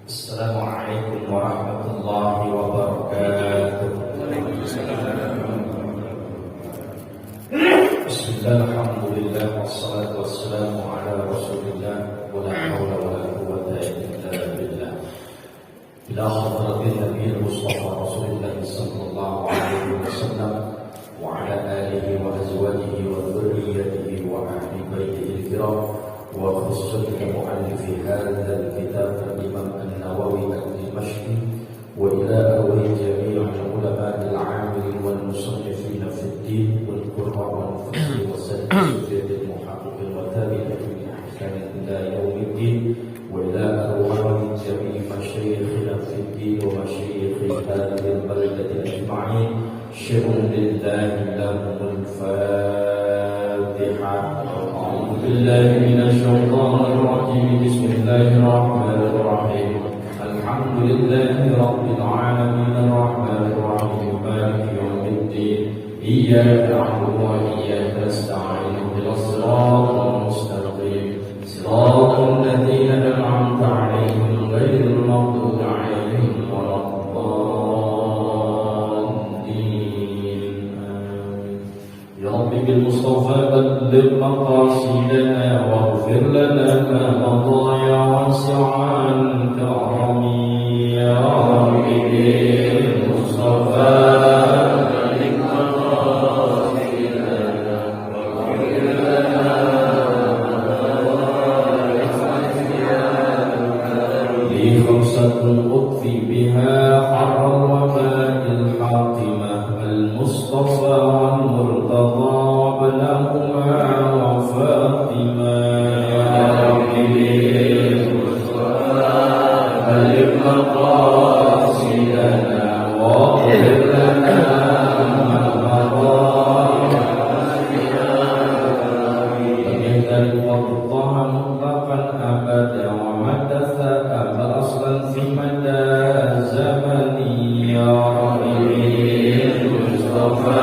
Assalamualaikum warahmatullahi wabarakatuh. Bismillah, alhamdulillah, wassalatu wassalamu ala rasulillah, wa la hawla wa la quwwata illa billah. Ila hadratin nabiyil mustafa rasulillah sallallahu alaihi wasallam wa ala alihi wa azwajihi wa dhurriyyatihi wa ahli baitihi al-kiram wa khususatan mu'allifi hadzal kitab al-imam an-Nawawi al-Dimashqi wa ila awli jami' ulama al-'amilin wal musannifin fi ad-din wal qurra wal fiqh wa sa'ir al-muhaqqiqin wa tabi'in bi ihsan ila yaumiddin wa ila awli jami' mashayikhina fi ad-din wa mashayikh hadhihi al-baldati ajma'in syirun lillahi lahumul Fatihah. Billahi minasyaitonir rajim. Bismillahirrahmanirrahim. Alhamdulillahi rabbil alamin arrahmanir rahim maliki yaumiddin iyyaka na'budu wa iyyaka nasta'in ihdinas siratal mustaqim siratal ladzina an'amta 'alaihim ghairil maghdubi 'alaihim waladdallin. Ya Rabbi bil Mustafa balligh maqasidana waghfir lana ma madha ya wasi'an karami. Ya Rabbi bil Mustafa balligh maqasidana waghfir lana li khamsatin ukhfi biha harra wa ma'il hatimah al-Mustafa wal-Murtada وابنهما وفاطمة. يا ربي بالمصطفى بلغ مقاصدنا واغفر لنا ما مضى ومن وارضها مطلقا أبدا ومتى ثأب أصلا في مدى زمني. يا ربي بالمصطفى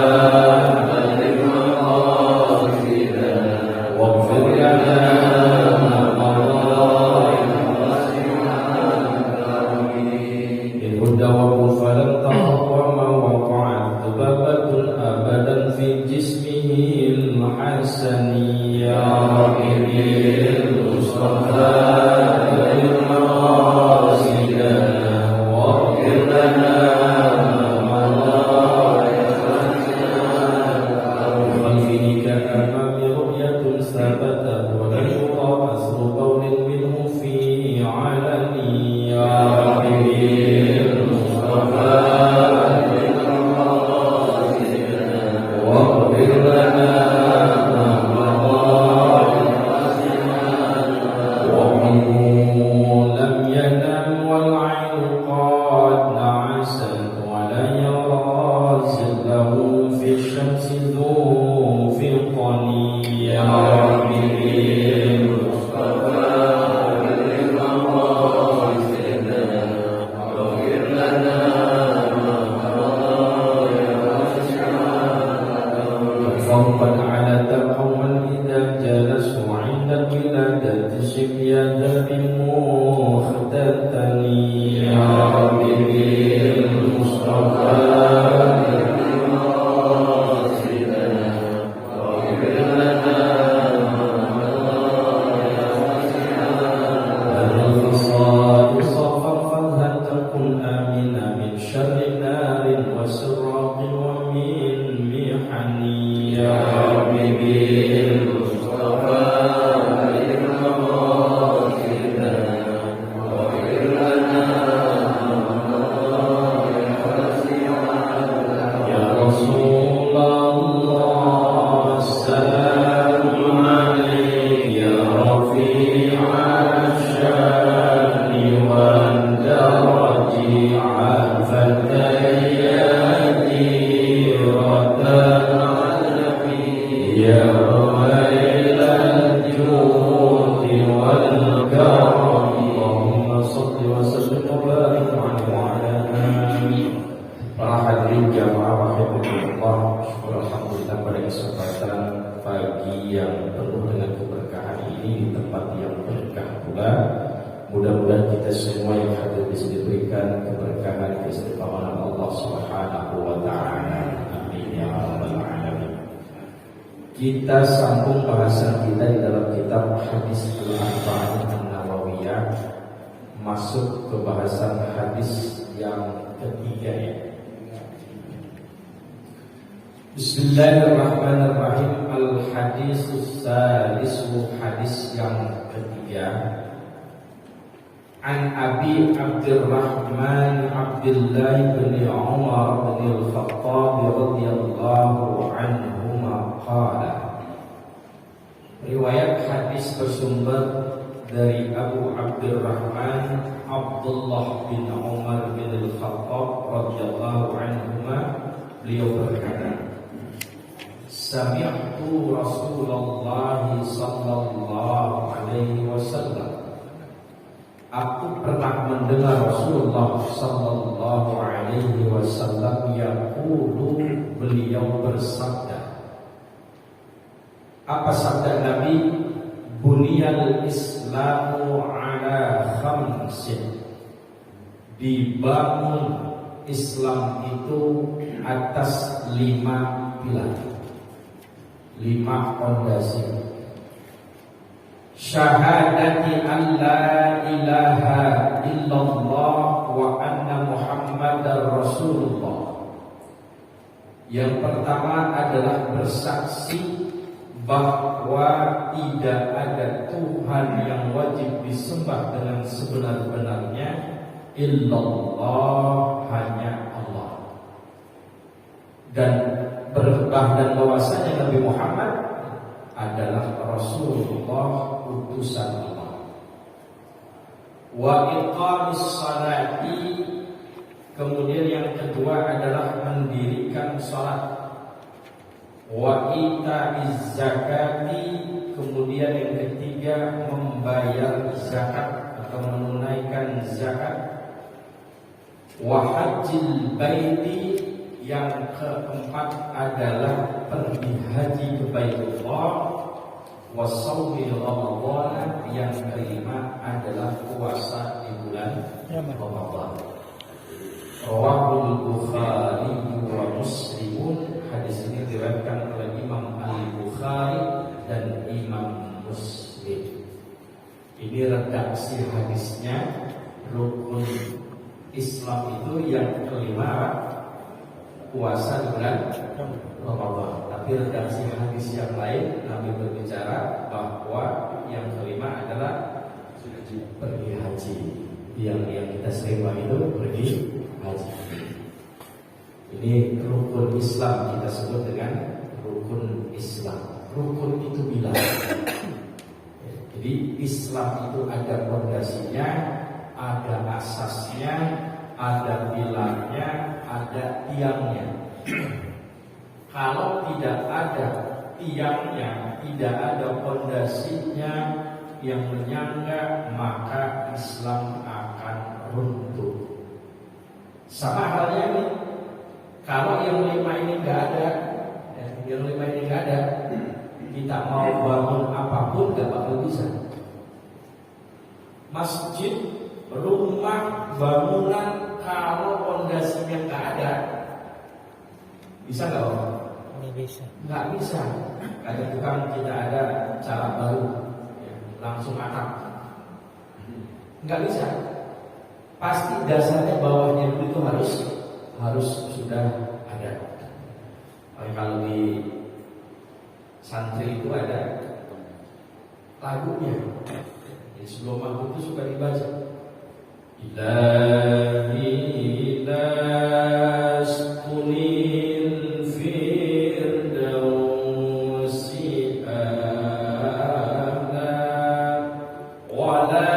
Alhamdulillah pada kesempatan pagi yang penuh dengan keberkahan ini di tempat yang berkah pula kita semua yang hadir bisa diberikan keberkahan, keistiqamahan Allah Subhanahu wa taala. Amin ya rabbal alamin. Kita sambung bahasan kita di dalam kitab Hadis Al-Arba'in An-Nawawiyah, masuk ke bahasan hadis yang ketiga ya. Bismillahirrahmanirrahim. Al-hadisus salisu, hadis yang ketiga. An Abi Abdurrahman Abdullah bin Umar bin Al-Khattab radhiyallahu anhuma qala. Riwayat hadis bersumber dari Abu Abdurrahman Abdullah bin Umar bin Al-Khattab radhiyallahu anhuma, beliau berkata, Sami'tu Rasulullah sallallahu alaihi wasallam. Aku pernah mendengar Rasulullah sallallahu alaihi wasallam yaqulu, beliau bersabda. Apa sabda Nabi? Buniyal Islamu ala khamsin. Dibangun Islam itu atas 5 pilar, 5 fondasi. Syahadati an la ilaha illallah wa anna Muhammadar Rasulullah. Yang pertama adalah bersaksi bahwa tidak ada Tuhan yang wajib disembah dengan sebenar-benarnya illallah, hanya Allah. Dan bahwasanya Nabi Muhammad adalah Rasulullah, utusan Allah. Wa iqamis salati, kemudian yang kedua adalah mendirikan salat. Wa ita'iz zakati, kemudian yang ketiga membayar zakat atau menunaikan zakat. Wa hajjil baiti, yang keempat adalah pergi haji ke Baitullah. Wa shaumi Ramadan, yang kelima adalah puasa di bulan Ramadan. Rawahul Bukhari wa Muslim. Hadis ini diriwayatkan oleh Imam Al-Bukhari dan Imam Muslim. Ini redaksi hadisnya. Rukun Islam itu yang kelima puasa di bulan Ramadan. Tapi redaksi hadis yang lain Nabi berbicara bahwa yang kelima adalah pergi haji. Yang kita sering bahas itu pergi haji. Ini rukun Islam, kita sebut dengan rukun Islam. Rukun itu bilang. Jadi Islam itu ada fondasinya, ada asasnya, ada pilarnya, ada tiangnya. Kalau tidak ada tiangnya, tidak ada fondasinya yang menyangga, maka Islam akan runtuh. Sama halnya ini, kalau yang 5 ini nggak ada, kita mau bangun apapun nggak bakal bisa. Masjid, rumah, bangunan, kalau fondasinya nggak ada, bisa nggak Om? Nggak bisa. Ada tukang, kita ada cara baru, langsung atap. Nggak bisa. Pasti dasarnya bawahnya itu harus sudah ada. Kalau di santri itu ada lagunya. Jadi sebelum maghrib itu suka dibaca. Ilahi laskunil firdausi ala wala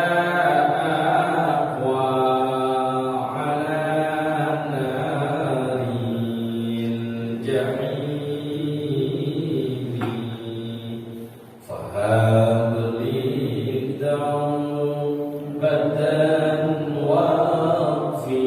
aqwa ala naril jahim fahabli da'u badan wa fi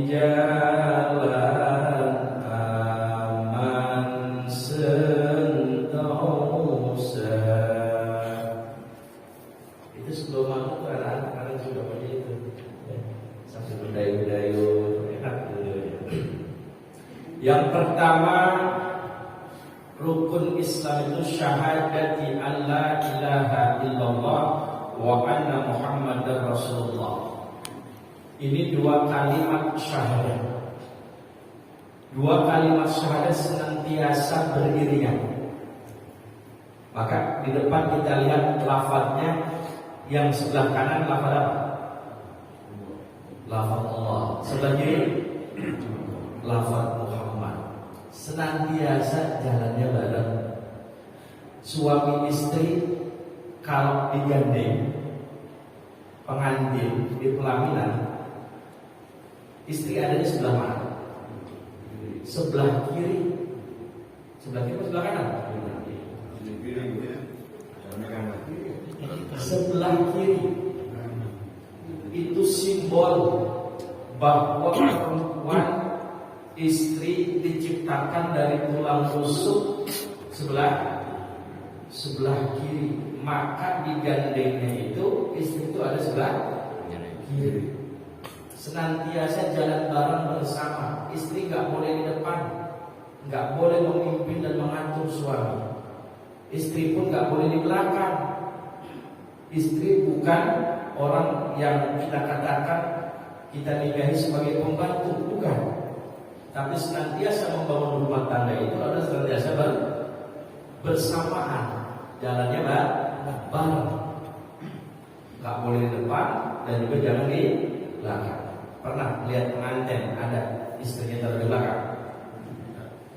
jalan aman sentosa. Itu sebelum masuk ke anak-anak sudah punya itu. Sampai berdayu-dayu enak dulu ya. Yang pertama, rukun Islam itu syahadati alla ilaha illallah wa anna Muhammadar Rasulullah. Ini dua kalimat syahadat. Dua kalimat syahadat senantiasa beriringan. Maka di depan kita lihat lafadznya, yang sebelah kanan lafaz apa? Lafaz Allah. Sebelah kiri lafaz Muhammad. Senantiasa jalannya bareng. Suami istri kalau digandeng pengantin di pelaminan, istri ada di sebelah mana? Sebelah kiri. Sebelah kiri atau sebelah kanan? Sebelah kiri. Itu simbol bahwa perempuan, istri diciptakan dari tulang rusuk sebelah kiri. Maka digandengnya itu istri itu ada sebelah kiri. Senantiasa jalan bareng bersama. Istri nggak boleh di depan, nggak boleh memimpin dan mengatur suami. Istri pun nggak boleh di belakang. Istri bukan orang yang kita katakan kita nikahi sebagai pembantu, bukan. Tapi senantiasa membangun rumah tangga itu adalah senantiasa bersamaan, jalannya bareng. Nggak boleh di depan dan juga jangan di belakang. Pernah lihat pengantin ada istrinya taruh di belakang?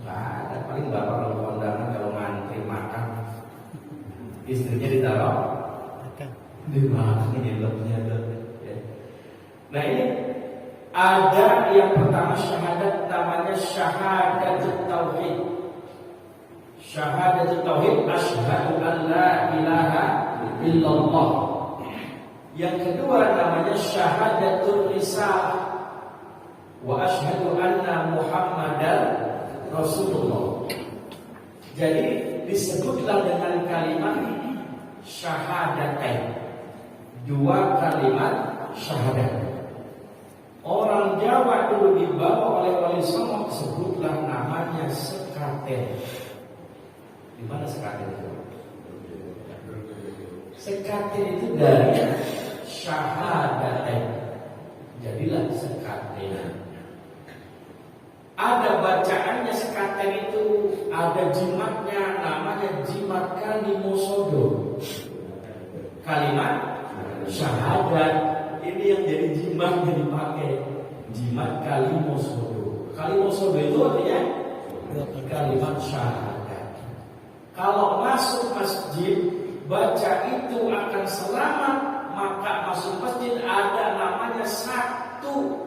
Nggak ada. Paling bapak kalau kondangan kalau ngantri makan, istrinya ditaruh di belakang, ini lebihnya ya. Nah ini ada yang pertama syahadat, namanya syahadatut tauhid. Syahadatut tauhid, asyhadu an la ilaha illallah. Yang kedua namanya syahadatul risalah, wa asyhadu anna Muhammadar Rasulullah. Jadi disebutlah dengan kalimat syahadatain, dua kalimat syahadat. Orang Jawa dulu dibawa oleh Wali Songo, sebutlah namanya sekaten. Di mana sekaten itu? Sekaten itu dari syahadatain, jadilah sekaten. Ada bacaannya sekaten itu, ada jimatnya, namanya jimat kalimosodo. Kalimat syahadat ini yang jadi jimat yang dipakai, jimat kalimosodo. Kalimosodo itu artinya kalimat syahadat. Kalau masuk masjid baca itu akan selamat, maka masuk masjid ada namanya satu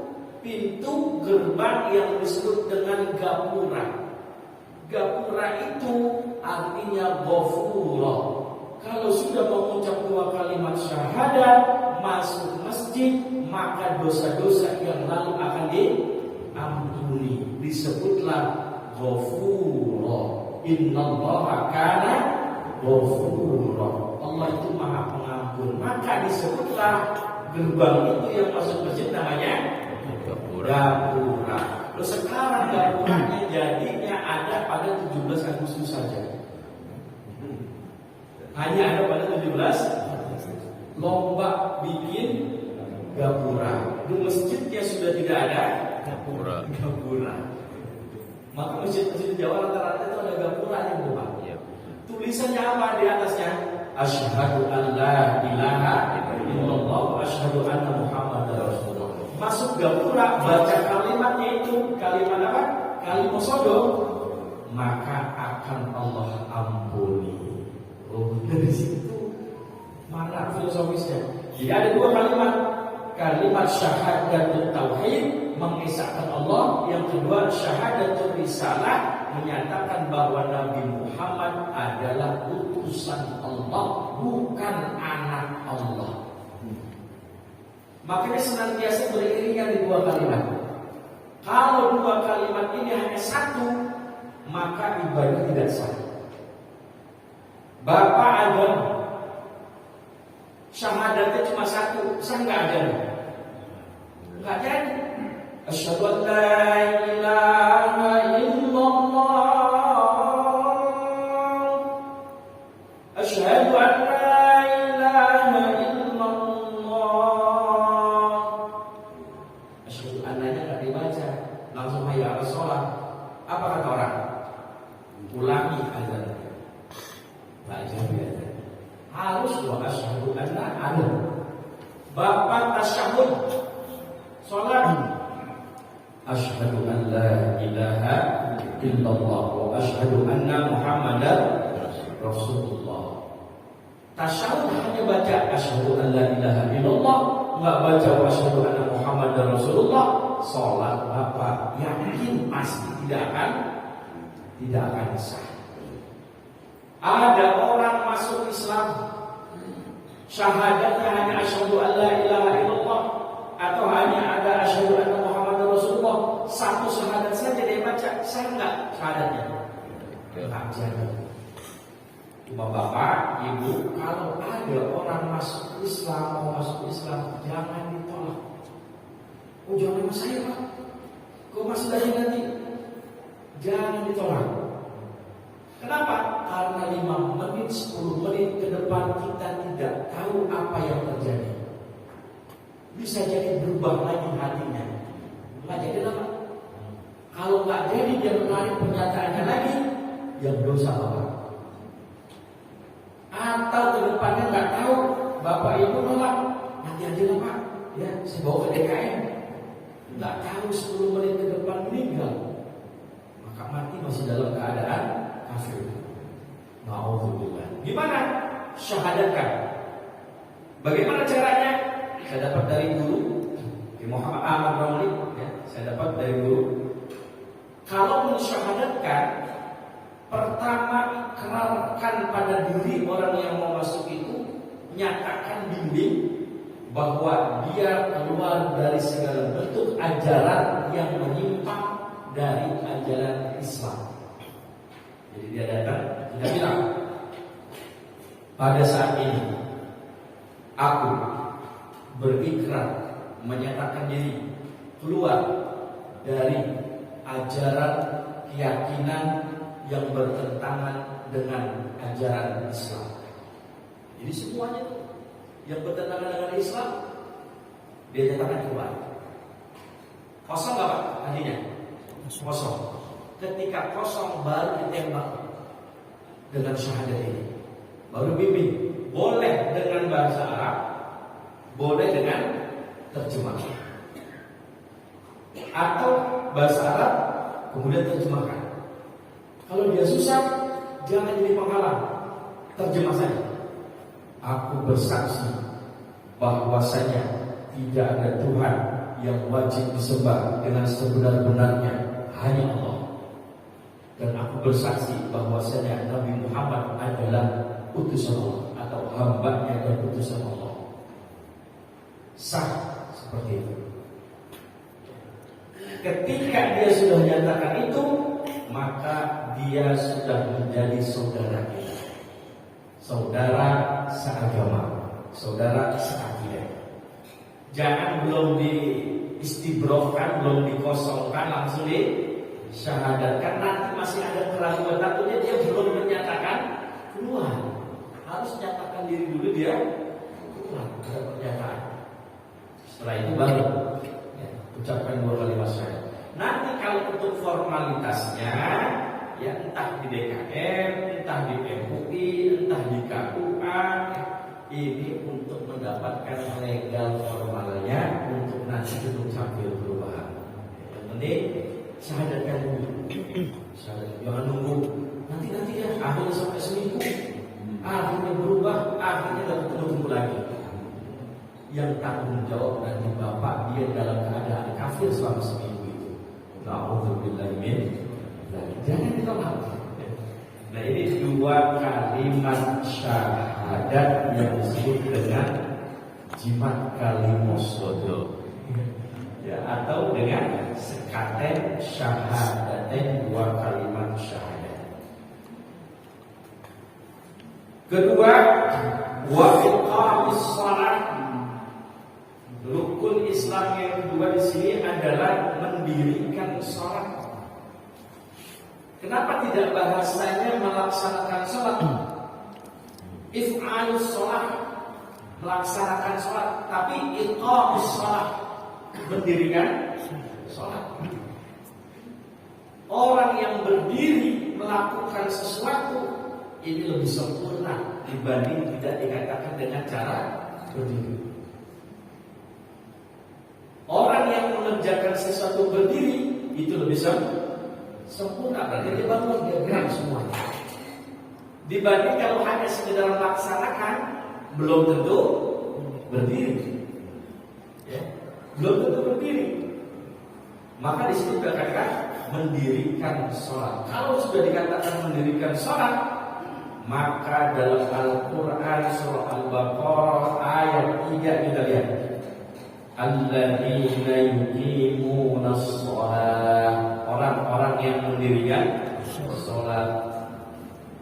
pintu gerbang yang disebut dengan gapura. Gapura itu artinya ghafura. Kalau sudah mengucap dua kalimat syahadat, masuk masjid, maka dosa-dosa yang lalu akan diampuni. Disebutlah ghafura. Innallaha kana ghafura. Allah itu Maha Pengampun. Maka disebutlah gerbang itu yang masuk masjid namanya gapura. Terus sekarang gapuranya jadinya ada pada 17 Agustus saja. Hanya ada pada 17 lomba bikin gapura. Di masjidnya sudah tidak ada gapura. Maka masjid-masjid di Jawa rata-rata itu ada gapuranya, Bapak. Tulisannya apa di atasnya? Asyhadu an la ilaha illallah wa asyhadu anna Muhammadar Rasulullah. Masuk gapura, baca kalimatnya itu, kalimat apa? Kalimat sodo, maka akan Allah ampuni. Oh, dari situ mana filosofisnya? Jadi ada dua kalimat, kalimat syahadatut tauhid mengisahkan Allah, yang kedua syahadatul risalah menyatakan bahwa Nabi Muhammad adalah utusan Allah, bukan anak Allah. Makanya senantiasa beriringan di dua kalimat. Kalau dua kalimat ini hanya satu, maka ibadah tidak sah. Bapak agama, syahadatnya cuma satu, sah nggak agama? Nggak jadi. Asyhadu an la ilaha illallah, asyhadu an la ilaha illallah. Asyhadu annanya nggak dibaca, langsung hayya 'alas shalah. Apa kata orang? Ulangi azan. Nggak jadi azan. Harus wa asyhadu anna ada. Bapak tasyahud salat, asyhadu an la ilaha illallah wa asyhadu anna muhammadar rasulullah. Tasyahud hanya baca asyhadu an la ilaha illallah, enggak baca wa asyhadu anna muhammadar rasulullah. Salat Bapak yakin pasti tidak akan sah. Ada orang masuk Islam, syahadatnya hanya asyhadu an la ilaha illallah atau hanya ada asyhadu anna muhammadar rasulullah, satu syahadat saja dia baca, sah enggak syahadatnya? Enggak jadi. Cuma Bapak, Ibu, kalau ada orang masuk Islam, mau masuk Islam, jangan ditolak. Oh, jangan sama saya, Pak. Kok masuk dari nanti? Jangan ditolak. Kenapa? Karena 5 menit, 10 menit ke depan kita tidak tahu apa yang terjadi. Bisa jadi berubah lagi hatinya. Nggak jadi apa? Kalau nggak jadi dia menarik pernyataannya lagi, yang dosa Bapak. Atau ke depannya nggak tahu, Bapak Ibu nolak, nanti aja lah Pak. Ya, saya bawa ke DKM. Nggak tahu 10 menit ke depan meninggal, maka mati masih dalam keadaan kafir. Nauzubillah. Gimana? Syahadatkan. Bagaimana caranya? Saya dapat dari guru Muhammad Ahmad Ramli, ya, saya dapat dari guru. Kalau mensyahadatkan, pertama ikrarkan pada diri orang yang mau masuk itu, nyatakan bimbing bahwa dia keluar dari segala bentuk ajaran yang menyimpang dari ajaran Islam. Jadi dia datang, dia bilang, pada saat ini aku berikrar menyatakan diri keluar dari ajaran keyakinan yang bertentangan dengan ajaran Islam. Jadi semuanya yang bertentangan dengan Islam dia nyatakan keluar. Kosong gak Pak hatinya? Kosong. Ketika kosong baru ditembak dengan syahadat ini. Baru bimbing. Boleh dengan bahasa Arab, boleh dengan terjemahan. Atau bahasa Arab kemudian terjemahkan. Kalau dia susah, jangan jadi penghalang. Terjemah saja. Aku bersaksi bahwasanya tidak ada Tuhan yang wajib disembah dengan sebenar-benarnya, hanya Allah. Dan aku bersaksi bahwasanya Nabi Muhammad adalah utusan Allah atau hambanya dan utusan Allah. Sah seperti itu. Ketika dia sudah menyatakan itu, maka dia sudah menjadi saudara kita, saudara seagama, saudara seakidah. Jangan belum diistibrohkan, belum dikosongkan, langsung disyahadatkan. Nanti masih ada keraguan, takutnya dia belum menyatakan keluar. Harus nyatakan diri dulu dia keluar, ada pernyataan. Setelah itu baru ya, ucapkan 2 kalimat syahadat. Nanti kalau untuk formalitasnya, ya entah di DKM, entah di MUI, entah di KUA, ini untuk mendapatkan legal formalnya, untuk nanti untuk sambil perubahan. Yang penting syahadatkan dulu. Jangan nunggu nanti ya, akhirnya sampai seminggu, akhirnya berubah, akhirnya dapat ketemu lagi. Yang tanggung jawab nanti bapak dia dalam keadaan kafir selama seminggu itu. Nauzubillah min dzalik. Jangan ditolak. Nah ini 2 kalimat syahadat yang disebut dengan jimat kalimos sodo. ya, atau dengan sekaten syahadaten, 2 kalimat syahadat. Kedua, wa iqamis shalah. Rukun Islam yang kedua di sini adalah mendirikan salat. Kenapa tidak bahasanya melaksanakan salat? If'alus shalah, melaksanakan salat, tapi iqamis shalah, mendirikan salat. Orang yang berdiri melakukan sesuatu ini lebih sempurna dibanding tidak dikatakan dengan cara berdiri. Orang yang mengerjakan sesuatu berdiri itu lebih sempurna, berarti dia bangun, dia gerak semuanya. Dibanding kalau hanya sekedar melaksanakan, belum tentu berdiri. Ya, belum tentu berdiri. Maka di sini dikatakan mendirikan sholat. Kalau sudah dikatakan mendirikan sholat, maka dalam Al-Quran surah Al-Baqarah ayat 3 kita lihat, alladzina yuqimunas shalah, orang-orang yang mendirikan salat.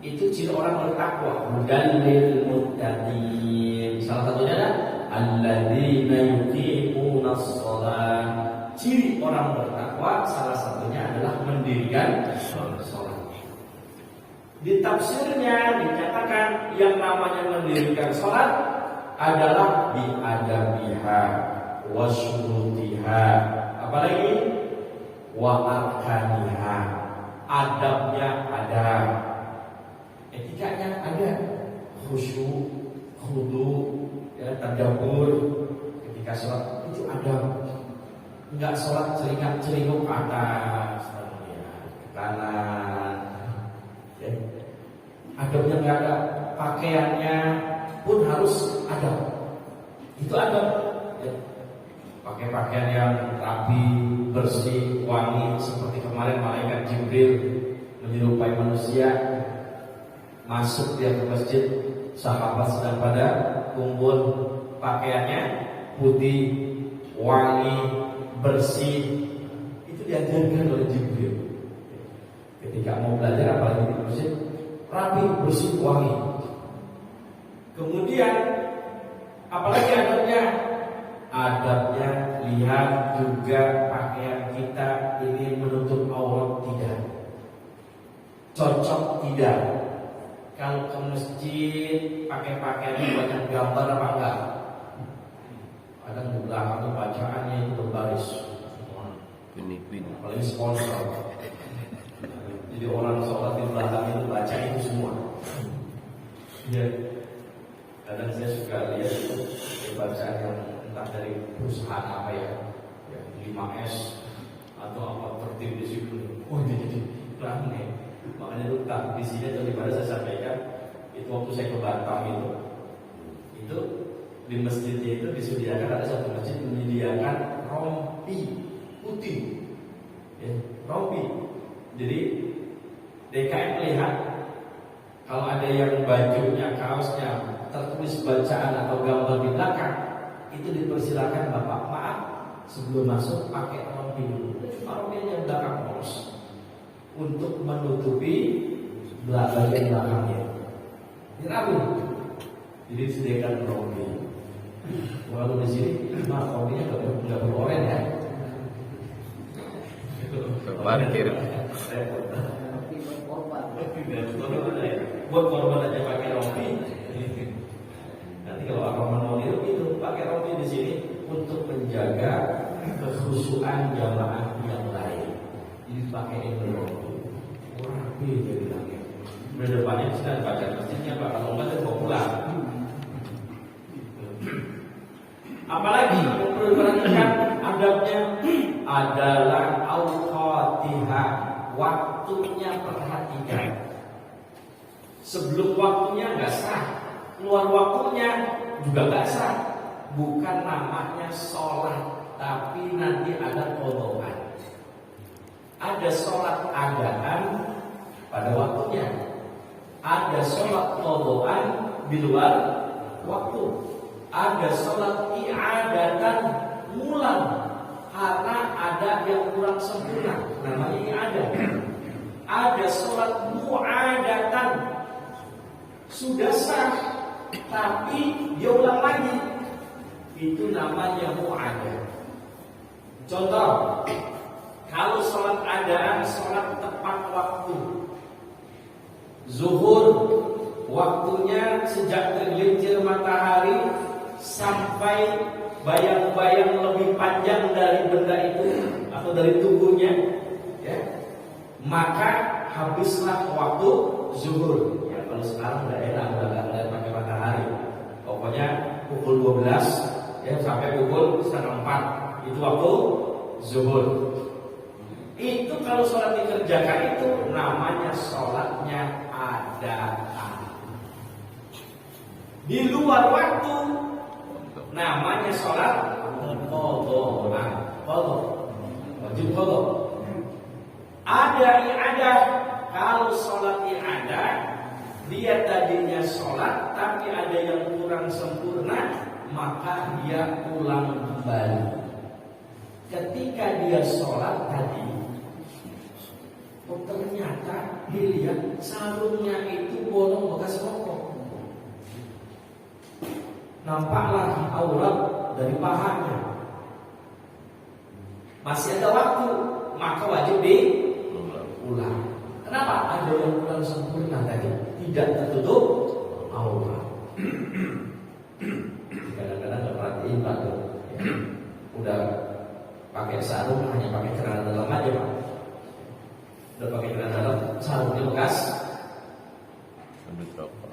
Itu ciri orang bertakwa, mudallil muttaqin. Salah satunya adalah alladzina yuqimunas shalah. Ciri orang bertakwa salah satunya adalah mendirikan salat. Di tafsirnya dikatakan yang namanya mendirikan salat adalah biadabiha wa syurutiha, apalagi wa arkaniha, adabnya ada, etikanya ada, khusyuk, khudu, ya, tadabbur ketika sholat itu ada. Enggak sholat celingak-celinguk ke atas, ya, ke kanan, ya. Adabnya enggak ada, pakaiannya pun harus ada. Itu ada, ya. Pakai pakaian yang rapi, bersih, wangi, seperti kemarin malaikat Jibril menyerupai manusia, masuk dia ke masjid, sahabat sedang pada kumpul, pakaiannya putih, wangi, bersih. Itu diajarkan oleh Jibril. Ketika mau belajar apalagi di masjid, rapi, bersih, wangi. Kemudian apalagi adabnya lihat juga pakaian kita ini menutup aurat tidak, cocok tidak. Kalau ke masjid pakai pakaian yang banyak gambar apa enggak? Kadang di belakang bacaannya itu berbaris, apalagi sponsor. Jadi orang sholat di belakang itu baca itu semua. Ya, kadang saya suka lihat itu bacaan yang entah dari perusahaan apa ya 5S atau apa tertib di situ. Oh jadi rame. Makanya itu tak di sini atau di mana saya sampaikan itu waktu saya ke Batam itu di masjidnya itu disediakan, ada satu masjid menyediakan rompi putih, ya, rompi. Jadi DKM melihat kalau ada yang bajunya, kaosnya tertulis bacaan atau gambar di belakang, itu dipersilakan Bapak, maaf sebelum masuk pakai rompi dulu. Cuma rompinya yang belakang polos untuk menutupi bagian belakangnya. Dirapi. Jadi disediakan rompi. Walau di sini, maaf rompinya nggak perlu oranye ya. Parkir. Buat korban aja pakai rompi. Nanti kalau abang mau niru itu pakai rompi di sini untuk menjaga kekhusyuan jamaah yang lain. Jadi pakai ini rompi. Rapi jadi lagi. Berdepannya kita baca masjidnya Pak, kalau enggak saya bawa pulang. Apalagi yang perlu diperhatikan adabnya adalah awqatiha, waktunya perhatikan. Sebelum waktunya nggak sah, keluar waktunya juga nggak sah. Bukan namanya sholat, tapi nanti ada qodaan. Ada sholat adaan pada waktunya, ada sholat qodaan di luar waktu, ada sholat i'adatan ngulang karena ada yang kurang sempurna, namanya i'adah. Ada sholat mu'adatan, sudah sah, tapi dia ulang lagi, itu namanya mu'adah. Contoh, kalau sholat adaan, sholat tepat waktu, zuhur, waktunya sejak tergelincir matahari sampai bayang-bayang lebih panjang dari benda itu atau dari tubuhnya, ya, maka habislah waktu zuhur. Ya, kalau sekarang udah enak, udah pakai matahari. Pokoknya pukul 12 ya sampai pukul 3:30 itu waktu zuhur. Itu kalau sholat dikerjakan itu namanya sholatnya adaan. Di luar waktu namanya sholat qadha. Wajib qadha. Ada i'adah. Kalau sholat i'adah, dia tadinya sholat tapi ada yang kurang sempurna, maka dia ulang kembali. Ketika dia sholat tadi, ternyata dilihat sarungnya itu bolong bekas rokok. Nampaklah aurat dari pahanya. Masih ada waktu, maka wajib diulang. Kenapa? Ada yang kurang sempurna tadi, tidak tertutup aurat. Kadang-kadang nggak perhatiin Pak, udah pakai sarung hanya pakai celana dalam aja Pak. Udah pakai celana dalam, sarungnya bekas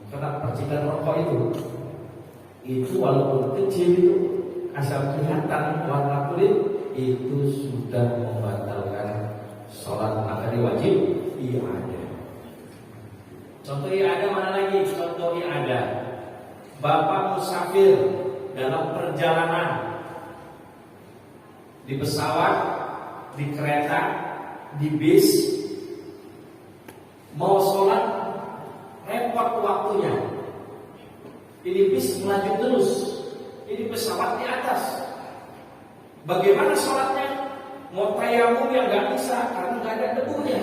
karena percikan rokok itu walaupun kecil itu asal kelihatan warna kulit itu sudah membatalkan sholat, maka dia wajib i'adah. Contoh i'adah mana lagi? Contoh i'adah, bapak musafir dalam perjalanan, di pesawat, di kereta, di bis, mau sholat repot waktunya. Ini bis melaju terus, ini pesawat di atas. Bagaimana sholatnya? Mau tayamum yang nggak bisa karena nggak ada debunya.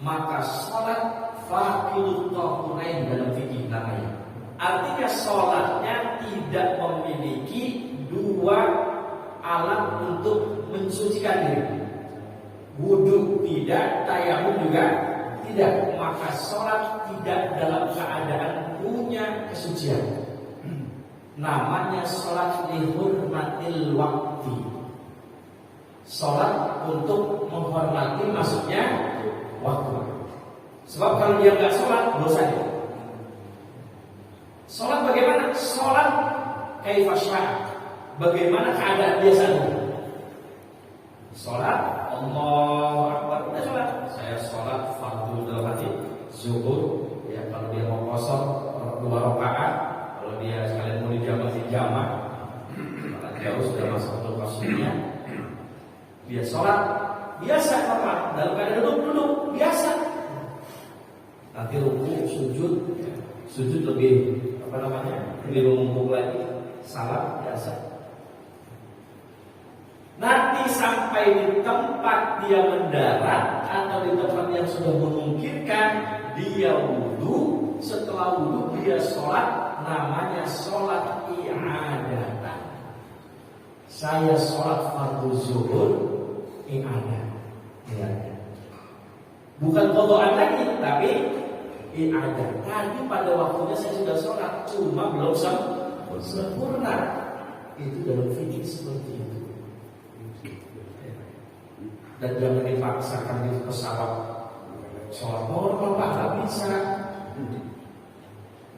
Maka sholat faqidu tahurain dalam fikih namanya. Artinya sholatnya tidak memiliki dua alat untuk mensucikan diri. Wudu tidak, tayamum juga tidak. Maka sholat tidak dalam keadaan punya kesucian. Namanya sholat lihurmatil wakti. Sholat untuk menghormati masuknya waktu. Sebab kalau dia nggak sholat, dosa dia. Sholat bagaimana? Sholat kaifa, bagaimana keadaan dia saat itu. Sholat Allahu Akbar, udah sholat. Saya sholat fardu dalam hati zuhur. Ya, kalau dia mau kosong 2 rakaat, kalau dia sekalian mau dijamah, maka jauh sudah masuk untuk kosongnya. Dia sholat biasa normal, dalam keadaan duduk biasa. Nanti ruku, sujud lebih lebih memumpuk lagi, salat biasa. Nanti sampai di tempat dia mendarat atau di tempat yang sudah memungkinkan, dia wudu. Setelah wudu dia sholat, namanya sholat i'adah. Saya sholat fardu zuhur, i'adah. Bukan qadhaan lagi, tapi i'adah. Tadi pada waktunya saya sudah sholat, cuma belum sempurna. Itu dalam fikih seperti itu. Dan jangan dipaksakan di pesawat sholat normal Pak, nggak bisa.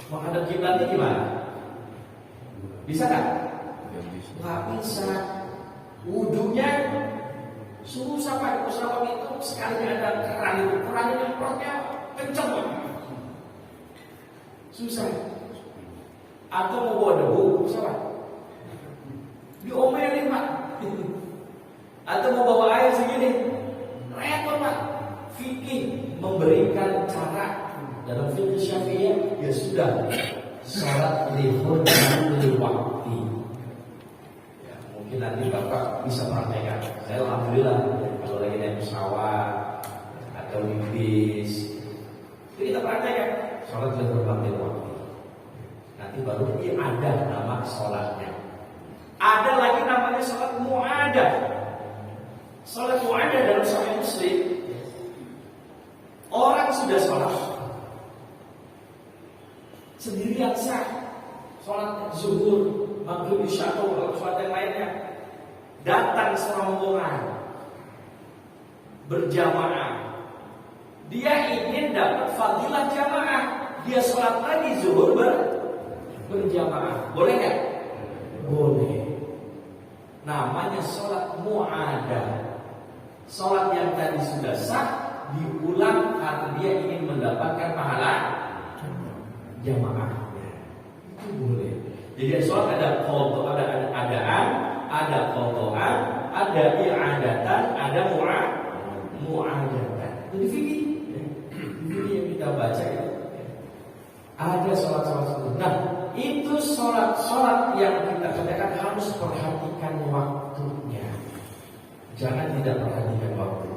Menghadap kiblatnya gimana? Bisa nggak? Nggak bisa. Wudunya susah Pak, di pesawat itu sekali ada keran yang perutnya kenceng Pak. Susah. Atau mau bawa debu pesawat, diomelin Pak. Atau mau bawa air segini, repot Pak. Fikih memberikan cara dalam fikih Syafi'iyah, ya sudah sholat lihurmatil wakti. Ya, mungkin Mungkin nanti Bapak bisa praktekkan. Saya alhamdulillah kalau lagi naik pesawat atau di bis, itu kita praktekkan sholat berbakti waktu. Nanti baru ada nama sholatnya. Ada lagi namanya sholat mu'adah. Sholat mu'adah dalam Sahih Muslim, orang sudah sholat sendirian sah, sholat zuhur, maghrib, isya atau sholat yang lainnya, datang seorang orang berjamaah, dia ingin dapat fadilah jamaah, dia sholat lagi zuhur berjamaah, boleh nggak? Boleh. Namanya sholat mu'adah. Sholat yang tadi sudah sah diulang karena dia ingin mendapatkan pahala jamaah. Itu boleh. Jadi sholat ada qadha, ada adaan, ada qadhaan, ada i'adatan, ada mu'adatan. Jadi fikih. Fikih yang kita baca itu ada sholat-sholat itu. Nah, itu sholat-sholat yang kita katakan harus perhatikan waktunya. Jangan tidak perhatikan waktu.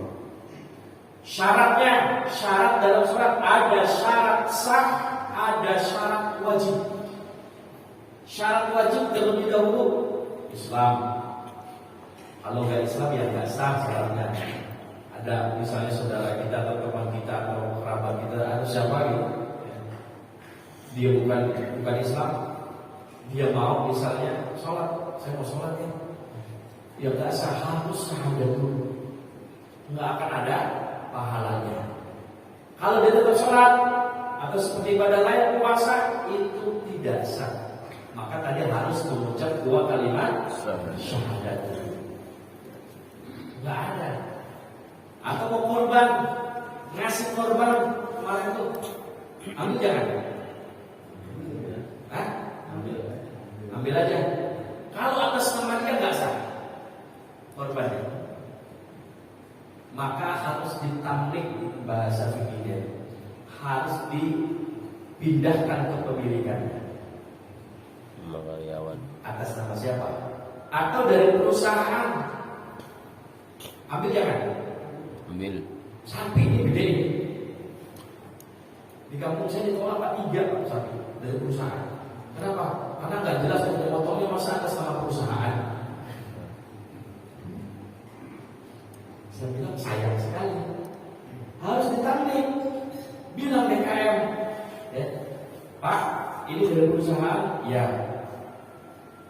Syaratnya, syarat dalam sholat ada syarat sah, ada syarat wajib. Syarat wajib terlebih dahulu Islam. Kalau nggak Islam ya nggak sah syaratnya. Ada misalnya saudara kita atau teman kita atau kerabat kita atau siapa gitu, dia bukan Islam, dia mau misalnya sholat, saya mau sholat ya nggak sah, harus syahadat dulu, nggak akan ada pahalanya. Kalau dia tetap sholat atau seperti ibadah lain puasa itu tidak sah, maka tadi harus mengucap 2 kalimat syahadat. Nggak ada. Atau mau korban, ngasih korban kemarin itu, ambil jangan? Hah? Ambil aja. Kalau atas nama dia nggak sah korbannya, maka harus ditamlik bahasa fikihnya, harus dipindahkan ke pemilikannya. Atas nama siapa? Atau dari perusahaan. Ambil jangan? Ambil. Sapi ini gede. Di kampung saya ditolak Pak 3 sapi dari perusahaan. Kenapa? Karena nggak jelas potongnya masa atas nama perusahaan. Saya bilang sayang sekali. Harus ditamlik. Bilang DKM, ya, Pak, ini dari perusahaan, ya.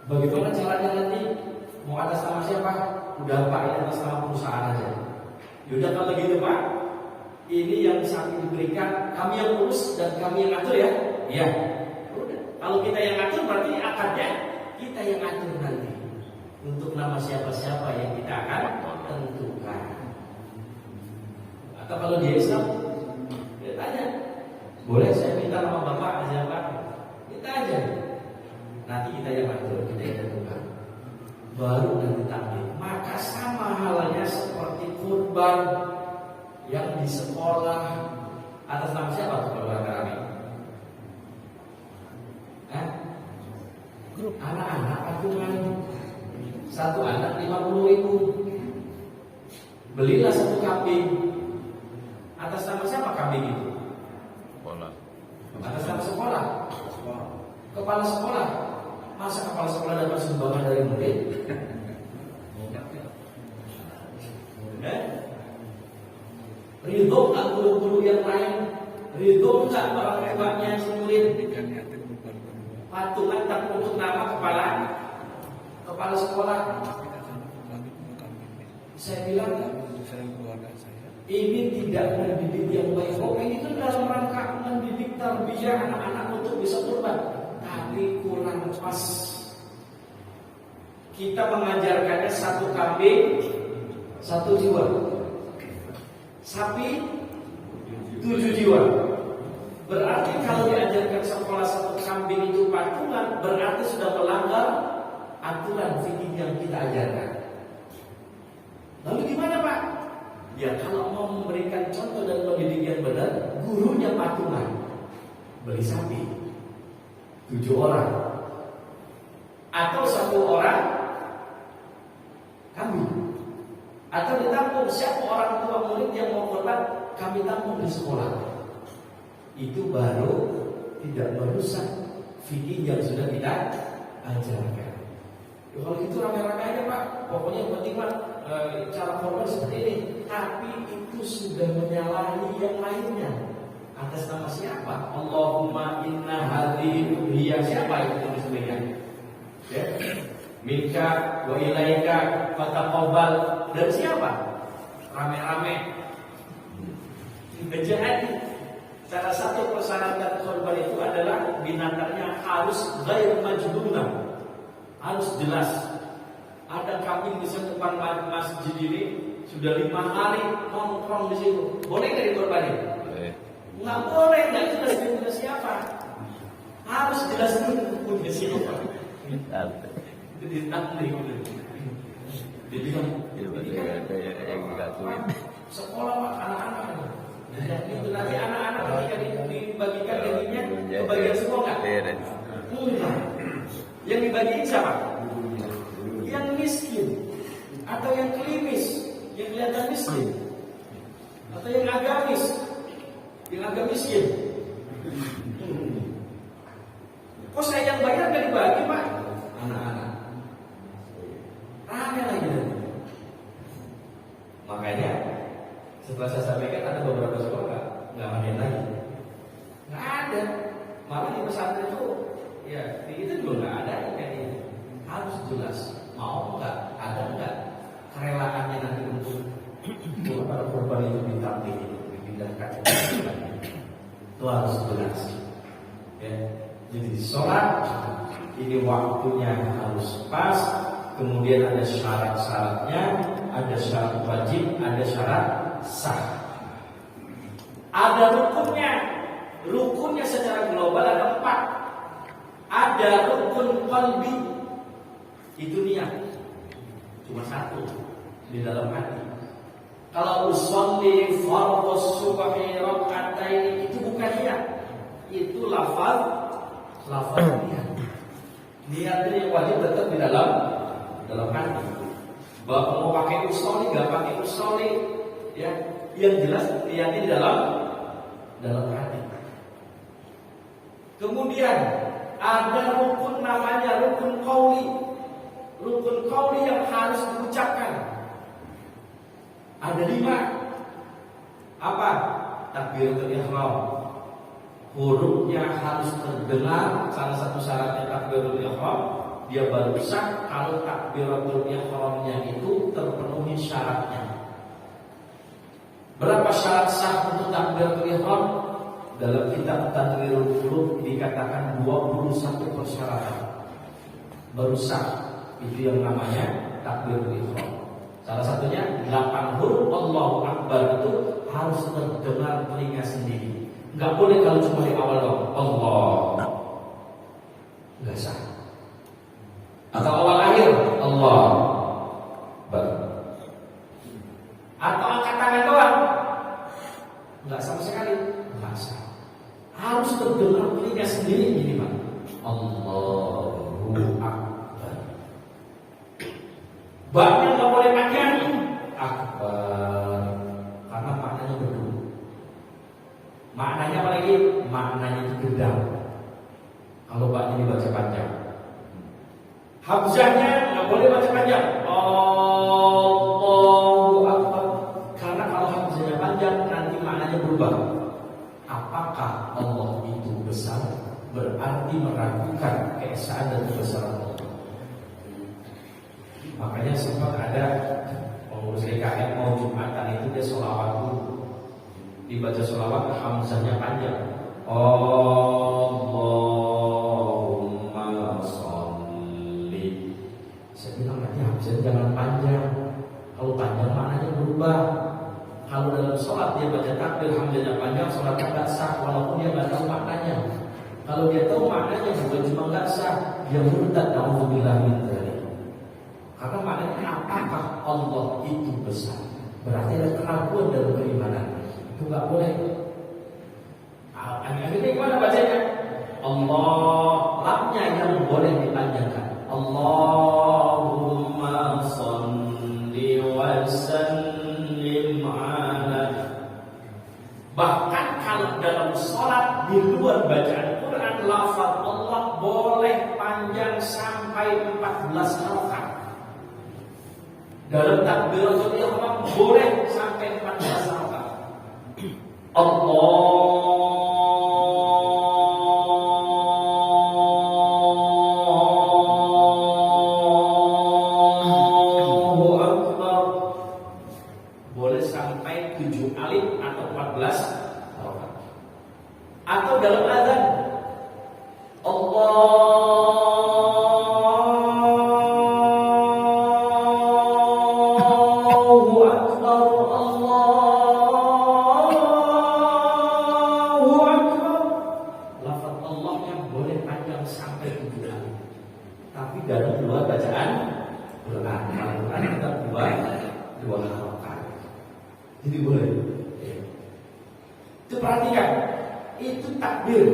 Bagaimana caranya nanti? Mau atas nama siapa? Udah Pak, ini atas nama perusahaan aja. Yaudah kalau gitu Pak, ini yang sapi diberikan, kami yang urus dan kami yang atur ya. Iya. Udah. Kalau kita yang atur berarti akadnya kita yang atur nanti. Untuk nama siapa-siapa yang kita akan tentukan. Atau kalau dia Islam, dia tanya, boleh saya minta nama bapak siapa? Kita aja. Nanti kita yang atur, kita yang tentukan. Baru nanti takdir. Maka sama halnya seperti kurban yang di sekolah atas nama siapa tuh kalau kami? Grup anak-anak patungan. Satu anak 50.000. Belilah 1 kambing. Atas nama siapa kambing itu? Sekolah. Atas nama sekolah. Kepala sekolah. Masa kepala sekolah dapat sumbangan dari murid? Ridho nggak guru-guru yang lain? Ridho nggak orang tuanya si murid? Patungan tak untuk nama kepala sekolah. Saya bilang ini tidak mendidik yang baik. Oh, ini kan dalam rangka mendidik tarbiyah anak-anak untuk bisa kurban, tapi kurang pas. Kita mengajarkannya 1 kambing 1 jiwa, sapi 7 jiwa. Berarti kalau diajarkan sekolah 1 kambing itu patungan, berarti sudah melanggar aturan fikih yang kita ajarkan. Lalu gimana Pak? Ya kalau mau memberikan contoh dan pendidik yang benar, gurunya patungan, beli sapi 7 orang, atau 1 orang Atau ditampung, siapa orang tua murid yang mau korban, kami tampung di sekolah. Itu baru tidak merusak fikih yang sudah kita ajarkan. Ya, kalau itu rame-rame aja Pak, pokoknya yang penting Pak cara korban seperti ini. Tapi itu sudah menyalahi yang lainnya. Atas nama siapa? Allahumma inna hadhihi hiya, siapa itu tulisnya? Ya. Minka wa ilaika fataqabbal, dari siapa? Rame-rame. Jadi salah satu persyaratan korban itu adalah binatangnya harus ghair majnunah, harus jelas. Ada kambing di depan masjid ini sudah 5 hari nongkrong di situ, boleh nggak dikorbanin? Nggak boleh, nggak jelas dia punya siapa. Harus jelas dulu punya siapa. Jadi takdir. Jadi kan sekolah Pak, anak-anak. Itu nanti anak-anak ketika dibagikan dagingnya kebagian semua nggak? Enggak. Yang dibagiin siapa? Yang miskin atau yang klimis, yang kelihatan miskin, atau yang agamis, yang agak miskin. Kok saya yang bayar nggak dibagi Pak? Anak-anak. Rame lagi nanti. Makanya setelah saya sampaikan ada beberapa sekolah nggak ada lagi, nggak ada. Malah di pesantren itu, ya itu juga nggak ada kayak ini. Harus jelas mau nggak, ada nggak kerelaannya nanti untuk para korban itu ditampil, dipindahkan. Itu harus jelas. Ya, jadi sholat ini waktunya harus pas. Kemudian ada syarat-syaratnya, ada syarat wajib, ada syarat sah. Ada rukunnya. Rukunnya secara global ada 4. Ada rukun qalbi, itu niat, cuma 1 di dalam hati. Kalau usolli fardhu subhi raka'atain, itu bukan niat, itu lafaz niat. Niat itu yang wajib tetap di dalam hati. Bapak mau pakai usolli, nggak pakai usolli, ya, yang jelas niatnya di dalam hati. Kemudian ada rukun namanya rukun qauli. Rukun qauli yang harus diucapkan. Ada 5. Apa? Takbiratul ihram. Hurufnya harus terdengar. Salah satu syaratnya takbiratul ihram, dia baru sah kalau takbiratul ihramnya itu terpenuhi syaratnya. Berapa syarat sah untuk takbiratul ihram? Dalam kitab Tanwirul Qulub dikatakan 21 persyaratan baru sah. Itu yang namanya takbiratul ihram. Salah satunya 8 huruf Allahu Akbar itu harus terdengar telinga sendiri. Enggak boleh kalau cuma di awal dong Allah, enggak sah. Atau awal akhir Allah Akbar. Atau angkat tangan doang, enggak sama sekali, enggak sah. Harus terdengar telinga sendiri ini Pak. Allahu Akbar. Baknya nggak boleh panjang. Akbar. Karena maknanya berdua. Maknanya apa lagi? Maknanya itu gendam. Kalau baknya dibaca panjang. Hamzahnya nggak boleh baca panjang. Allahu Akbar. Karena kalau hamzahnya panjang nanti maknanya berubah. Apakah Allah itu besar? Berarti meragukan keesaan dan kebesaran Allah. Makanya sempat ada pengurus GKM mau Jumatan itu dia sholawat dulu. Dibaca sholawat hamzahnya panjang. Allahumma sholli. Saya bilang nanti hamzahnya jangan panjang. Kalau panjang maknanya berubah. Kalau dalam sholat dia baca takbir hamzahnya panjang, sholatnya nggak sah walaupun dia nggak tahu maknanya. Kalau dia tahu maknanya bukan cuma nggak sah, dia murtad. Nauzubillah min dzalik. Karena maknanya apakah Allah itu besar? Berarti ada keraguan dalam keimanan. Itu nggak boleh. Akhirnya gimana bacanya? Allah, lamnya yang boleh dipanjangkan. Allahumma sholli wa sallim Bahkan kalau dalam sholat di luar bacaan Quran, lafaz Allah boleh panjang sampai 14 rakaat. Dalam takbiratul ihram boleh sampai 14 rakaat. Allahu Akbar boleh sampai 7 alif atau 14 rakaat. Atau dalam azan Allahu Akbar, Allahu Akbar. Lafaz Allahnya boleh panjang sampai 7 alif. Tapi dalam dua bacaan Quran, Al-Quran tetap dua rakaat. Jadi boleh. Itu perhatikan, itu takbir.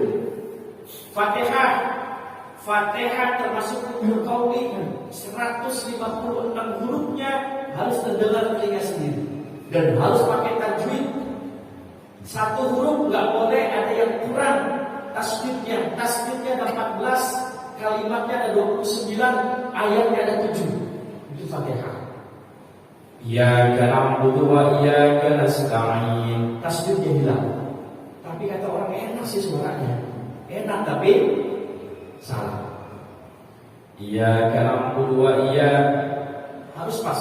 Fatihah termasuk huruf qauli, 156 hurufnya harus terdengar telinga sendiri dan harus pakai tajwid. Satu huruf nggak boleh ada yang kurang tasdidnya. Tasdidnya ada 14, kalimatnya ada 29, ayatnya ada 7. Itu Fatihah. Iyyaka na'budu wa iyyaka nasta'in. Tasdidnya hilang. Tapi kata orang enak sih suaranya. Enak tapi salah. Iyyaka na'budu wa harus pas.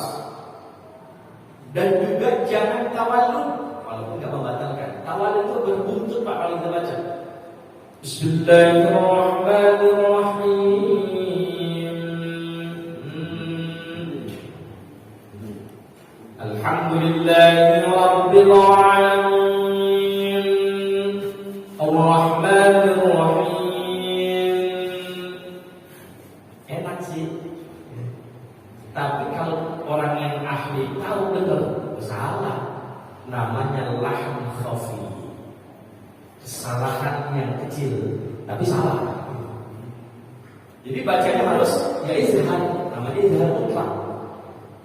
Dan juga jangan tawallud, walaupun enggak membatalkan. Tawallud itu berbuntut Pak kalau kita baca. Bismillahirrahmanirrahim. Alhamdulillahi rabbil alamin. Ar-Rahmanir Rahim. Enak sih. Tapi kalau orang yang ahli tahu benar, salah. Namanya lahm khafi. Kesalahan yang kecil, tapi salah. Jadi bacanya harus ya izhar, namanya izhar mutlak.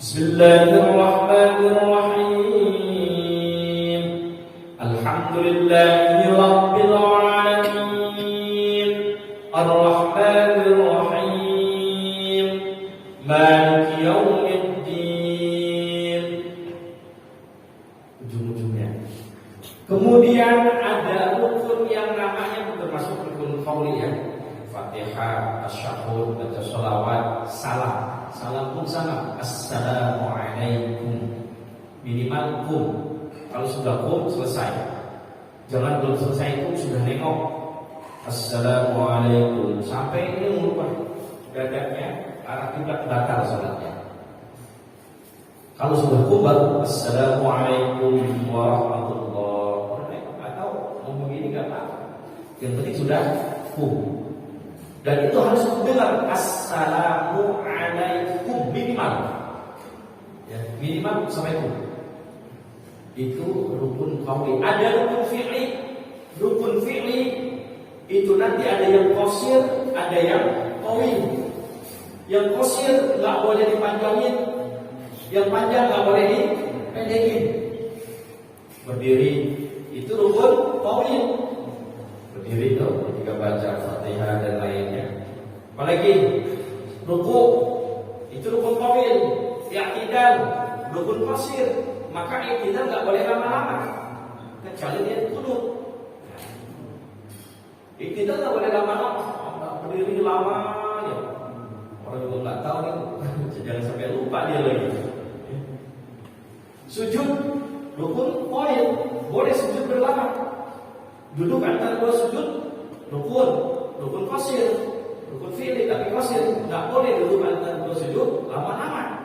Bismillahirrahmanirrahim. Alhamdulillahi rabbil alamin. Ar-Rahmanir Rahim. Maliki yaumiddin. Ujung-ujungnya. Kemudian ada rukun yang namanya termasuk rukun qauli ya. Fatihah, tasyahhud, baca sholawat, salam. Salam pun sama. Assalamualaikum. Minimal kum. Kalau sudah kum selesai. Jangan belum selesai kum sudah nengok. Assalamualaikum. Sampai ini merubah dadanya arah kiblat batal salatnya. Kalau sudah kum baru Assalamualaikum warahmatullahi wabarakatuh. Atau mau begini enggak apa-apa. Yang penting sudah kum. Dan itu harus dengar Assalamualaikum minimal. Ya, minimal sampai itu. Itu rukun qauli. Ada rukun fi'li. Rukun fi'li itu nanti ada yang qasir, ada yang qawi. Yang qasir enggak boleh dipanjangin, yang panjang enggak boleh dipendekin. Berdiri itu rukun qauli. Berdiri itu ketika baca Fatihah dan lainnya. Apalagi ruku itu rukun qauli. I'tidal rukun qasir. Maka i'tidal enggak boleh lama-lama. Kecuali dia qunut. I'tidal enggak boleh lama-lama. Berdiri lama ya. Orang yang enggak tahu nih, jangan sampai lupa dia lagi. Sujud rukun qauli. Boleh sujud berlama. Duduk antara dua sujud rukun qasir, rukun fi'li tapi qasir. Enggak boleh duduk antara dua sujud lama-lama.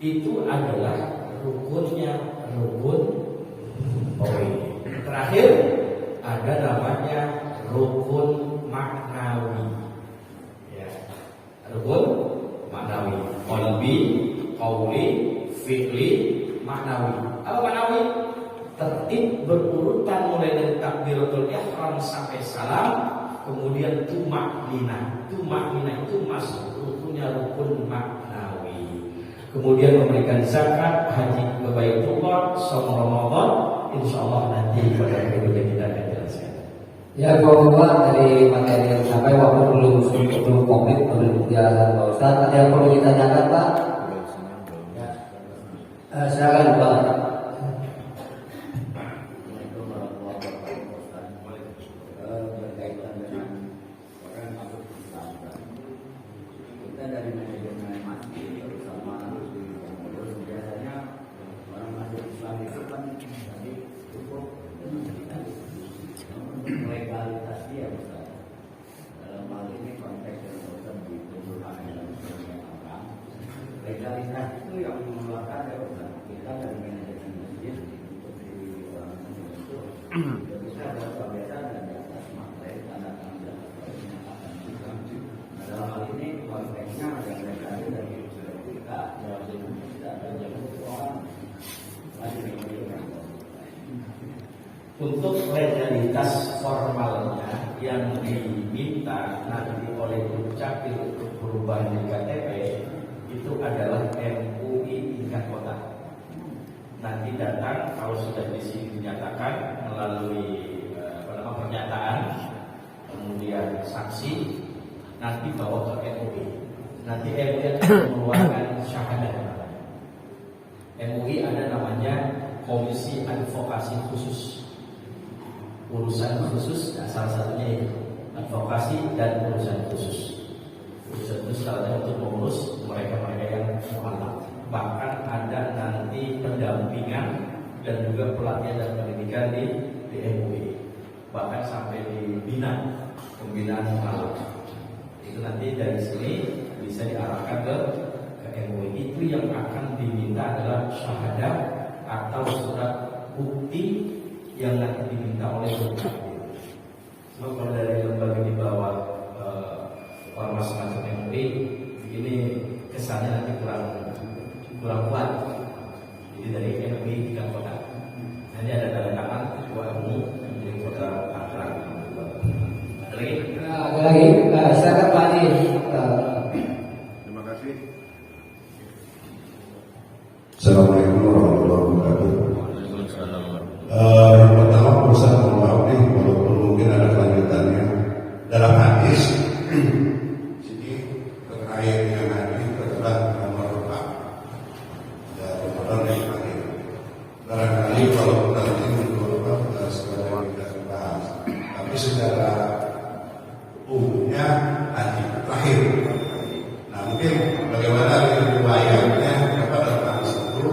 Itu adalah rukunnya rukun qauli. Terakhir ada namanya rukun maknawi. Ya. Rukun maknawi. Qalbi, qauli, fi'li, maknawi. Apa maknawi? Tertib berurutan mulai dari takbiratul ihram sampai salam, kemudian tumakninah. Tumakninah itu masuk rukunnya rukun maknawi. Kemudian memberikan zakat, haji ke Baitullah, shaum Ramadan, insya Allah nanti pada berikutnya kita akan jelaskan. Ya, bahwa dari materi yang sampai waktu belum komplit, belum dijelaskan Pak Ustaz. Ada yang perlu ditanyakan Pak? Silakan Pak. Berkaitan dengan orang masuk Islam, kita dari manajemen masjid terutama di pengurus biasanya orang masuk Islam itu kan tadi cukup legalitas dia Ustaz. Dalam hal ini konteks yang Ustaz ditunjukkan dalam sebagian orang, legalitas itu yang mengeluarkan ya Ustaz. Kita dari manajemen masjid untuk di orang Muslim itu tidak bisa berkebiasaan dan di atas materi tanda tangan dan menyatakan juga. Nah, dalam hal ini konteksnya yang legalitas dari kita tidak ada jauh orang lagi menunjukkan. Untuk legalitas formalnya yang diminta nanti oleh Dukcapil untuk perubahan di KTP itu adalah MUI tingkat kota. Nanti datang kalau sudah di sini dinyatakan melalui pernyataan, kemudian saksi, nanti bawa ke MUI. Nanti MUI akan mengeluarkan syahadat. MUI ada namanya Komisi Advokasi Khusus. Urusan khusus, nah salah satunya itu advokasi dan urusan khusus. Urusan khusus salah untuk mengurus mereka-mereka yang mualaf. Bahkan ada nanti pendampingan dan juga pelatihan dan pendidikan di MUI. Bahkan sampai di pembinaan mualaf. Itu nanti dari sini bisa diarahkan ke MUI. Itu yang akan diminta adalah syahadat atau surat bukti yang nanti diminta oleh Dukcapil. Sebab kalau dari lembaga di bawah ormas semacam MUI, ini kesannya nanti kurang kuat. Jadi dari MUI tingkat kota. Nanti ada tanda tangan ketua MUI di kota Tangerang. Ada lagi? Ada lagi? Silakan Pak Adi. Terima kasih. Assalamualaikum warahmatullahi wabarakatuh. Yang pertama Ustaz mohon maaf nih, walaupun mungkin ada kelanjutannya dalam hadis sini terkait dengan hadis terdapat nomor 4 dan nomor yang terakhir. Barangkali kalau nanti menurut Bapak sebenarnya tidak dibahas, tapi secara umumnya hadis terakhir. Nah mungkin bagaimana dengan riwayatnya kenapa dalam hadis itu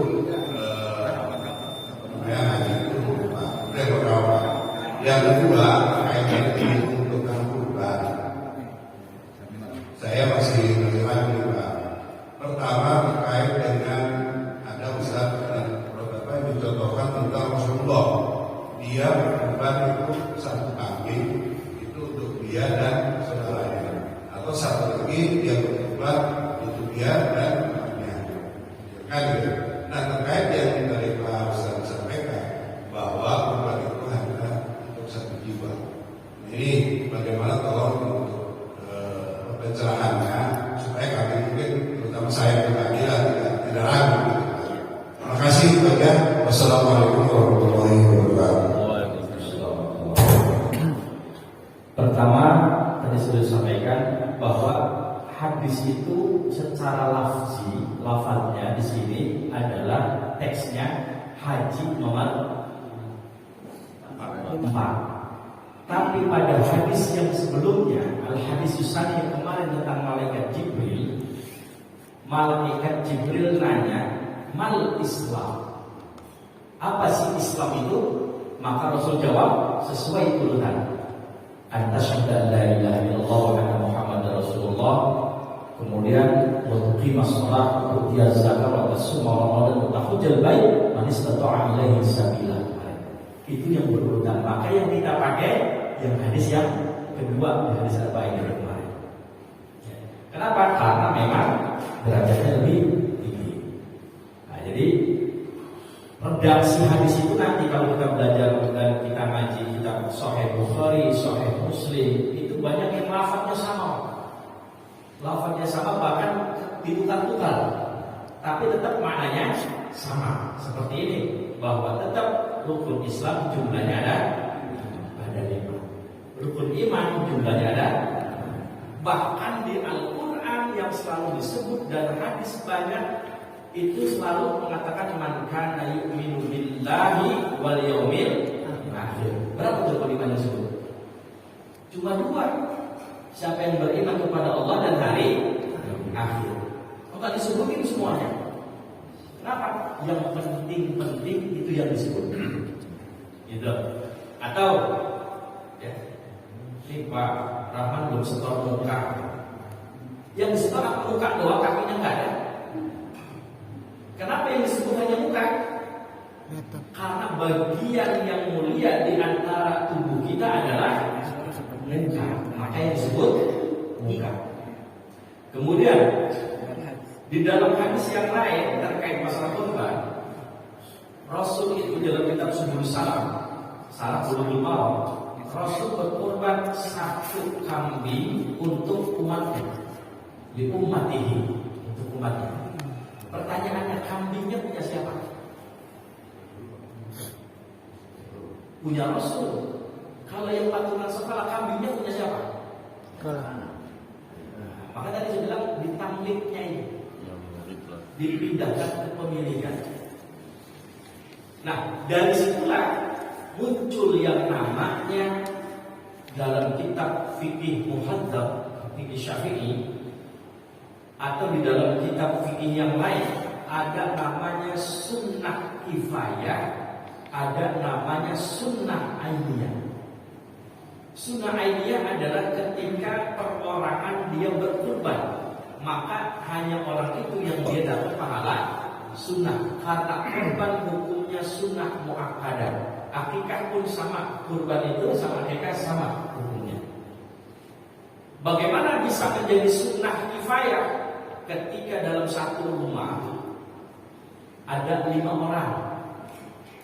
yang kedua terkait dengan untuk kurban, saya masih ragu Pak. Pertama terkait dengan ada Ustaz dan beberapa yang dicontohkan tentang Rasulullah, dia kurban itu satu kambing itu untuk dia dan saudaranya, atau satu lagi dia berkurban untuk dia dan anaknya. Kan gitu. Nah terkait yang dari Pak Ustaz sampaikan bahwa kurban itu hanya untuk satu jiwa. Ini bagaimana tolong untuk pencerahannya supaya kami mungkin terutama saya pribadi tidak ragu. Terima kasih banyak. Wassalamualaikum warahmatullahi wabarakatuh. Pertama tadi sudah disampaikan bahwa hadis itu secara lafaznya di sini adalah teksnya haji nomor 4. Tapi pada hadis yang sebelumnya, al-hadis Yusani yang kemarin tentang malaikat Jibril nanya, mal Islam? Apa sih Islam itu? Maka Rasul jawab sesuai urutan. Antasyhadu an la ilaha illallah wa anna Muhammadar Rasulullah. Kemudian wa tuqimas shalah, wa tu'tiyaz zakat, wa tasuma ramadan, wa tahujjal bait, man istata'a ilaihi sabila. Itu yang berurutan. Maka yang kita pakai yang hadis yang kedua, hadis arba'in yang kemarin. Kenapa? Karena memang derajatnya lebih tinggi. Nah, jadi redaksi hadis itu nanti kalau kita belajar dan kita ngaji kitab Sahih Bukhari, Sahih Muslim, itu banyak yang lafadznya sama. Lafadznya sama bahkan ditukar-tukar. Tapi tetap maknanya sama. Seperti ini, bahwa tetap rukun Islam jumlahnya ada 5. Rukun iman jumlahnya ada. Bahkan di Al-Quran yang selalu disebut dan hadis banyak itu selalu mengatakan man kana yu'minu billahi wal yaumil akhir. Berapa tuh rukun iman yang disebut? Cuma 2. Siapa yang beriman kepada Allah dan hari akhir. Enggak disebutin semuanya. Kenapa? Yang penting-penting itu yang disebut. Gitu. Atau ya, ini Pak Rahman belum setor muka. Yang disetor apa muka doang, kakinya enggak ada. Kenapa yang disebut hanya muka? Karena bagian yang mulia di antara tubuh kita adalah muka. Maka yang disebut muka. Kemudian di dalam hadis yang lain terkait masalah kurban, Rasul itu dalam kitab Subul Salam, Bulughul Maram, Rasul berkorban 1 kambing untuk umatnya, di ummatihi, untuk umatnya. Pertanyaannya, kambingnya punya siapa? Punya Rasul. Kalau yang patungan sekolah, kambingnya punya siapa? Maka tadi saya bilang ditamliknya ini, dipindahkan ke pemilikan. Nah, dari situlah muncul yang namanya dalam kitab fikih muhadzab, fikih Syafi'i, atau di dalam kitab fikih yang lain ada namanya sunnah kifayah, ada namanya sunnah ainiyah. Sunnah ainiyah adalah ketika perorangan dia berkurban, maka hanya orang itu yang dia dapat pahala sunnah. Karena kurban hukumnya sunnah muakkadah. Akikah pun sama, kurban itu sama akikah sama hukumnya. Bagaimana bisa menjadi sunnah kifayah? Ketika dalam satu rumah ada 5 orang,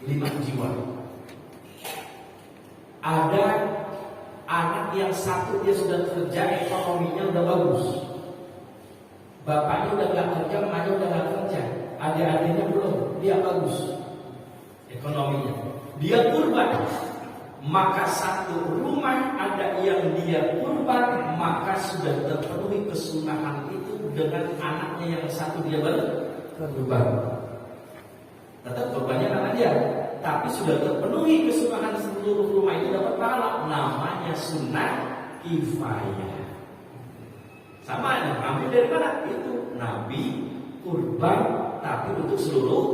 5 jiwa. Ada anak yang satu dia sudah kerja, ekonominya udah bagus. Bapaknya udah gak kerja, emaknya udah gak kerja, adik-adiknya belum, dia bagus ekonominya. Dia kurban, maka satu rumah ada yang dia kurban, maka sudah terpenuhi kesunahan itu dengan anaknya yang satu dia berkurban. Tetap korbannya anak dia, tapi sudah terpenuhi kesunahan seluruh rumah itu dapat pahala. Namanya sunnah kifayah. Sama ada, ambil dari mana? Itu Nabi kurban, tapi untuk seluruh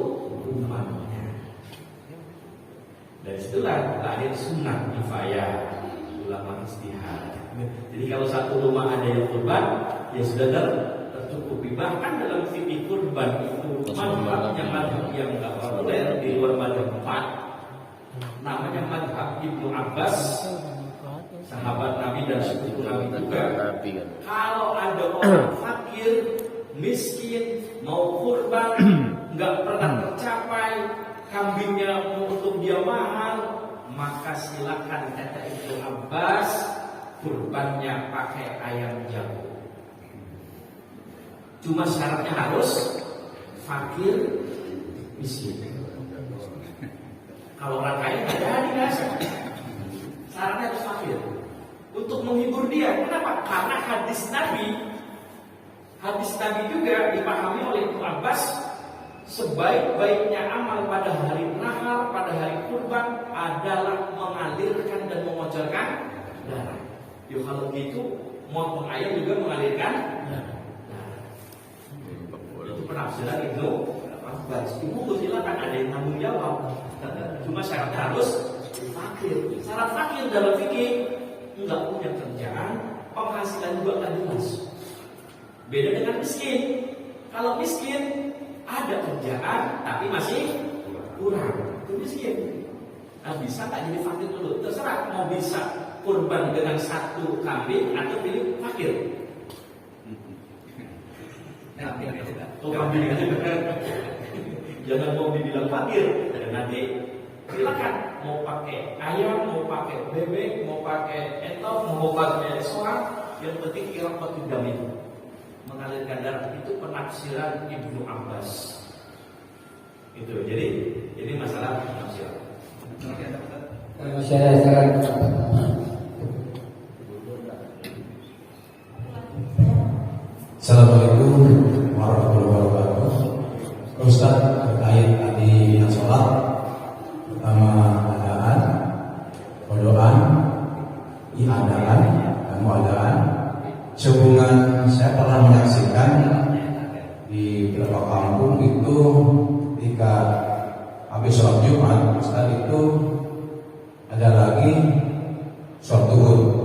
umatnya. Dari situlah lahir sunnah kifayah, ulama istihad. Jadi kalau satu rumah ada yang kurban, ya sudah tercukupi. Bahkan dalam fikih kurban itu mazhab yang nggak populer di luar mazhab 4, namanya mazhab Ibnu Abbas, sahabat Nabi dan sepupu Nabi juga. Kalau ada orang fakir, miskin, mau kurban, nggak pernah tercapai, kambingnya untuk dia mahal, maka silakan kata Ibnu Abbas, kurbannya pakai ayam jago. Cuma syaratnya harus fakir, miskin. Kalau orang kaya nggak jadi biasa. Syaratnya harus fakir. Untuk menghibur dia, kenapa? Karena hadis Nabi juga dipahami oleh Ibnu Abbas, sebaik-baiknya amal pada hari nahar, pada hari kurban adalah mengalirkan dan mengucurkan darah. Ya kalau gitu, motong ayam juga mengalirkan darah. Itu penafsiran Ibnu Abbas. Ibu silakan, ada yang tanggung jawab. Cuma syaratnya harus fakir. Syarat fakir dalam fikih nggak punya kerjaan, penghasilan juga nggak jelas. Beda dengan miskin. Kalau miskin ada kerjaan tapi masih kurang, itu miskin. Nah, bisa nggak jadi fakir dulu? Terserah, mau bisa kurban dengan 1 kambing atau pilih fakir. Kambing aja jangan mau dibilang fakir. Dan nanti silakan mau pakai ayam, mau pakai bebek, mau pakai entok, mau pakai sorak, yang penting iraqatul dam itu, mengalirkan darah. Itu penafsiran Ibnu Abbas. Itu jadi masalah penafsiran. Assalamualaikum warahmatullahi wabarakatuh. Ustaz, terkait tadi yang sholat, pertama adaan, kodoan, iadaan, dan muadaan. Sehubungan saya pernah menyaksikan di beberapa kampung itu ketika habis sholat Jumat, Ustaz, itu ada lagi sholat duhur.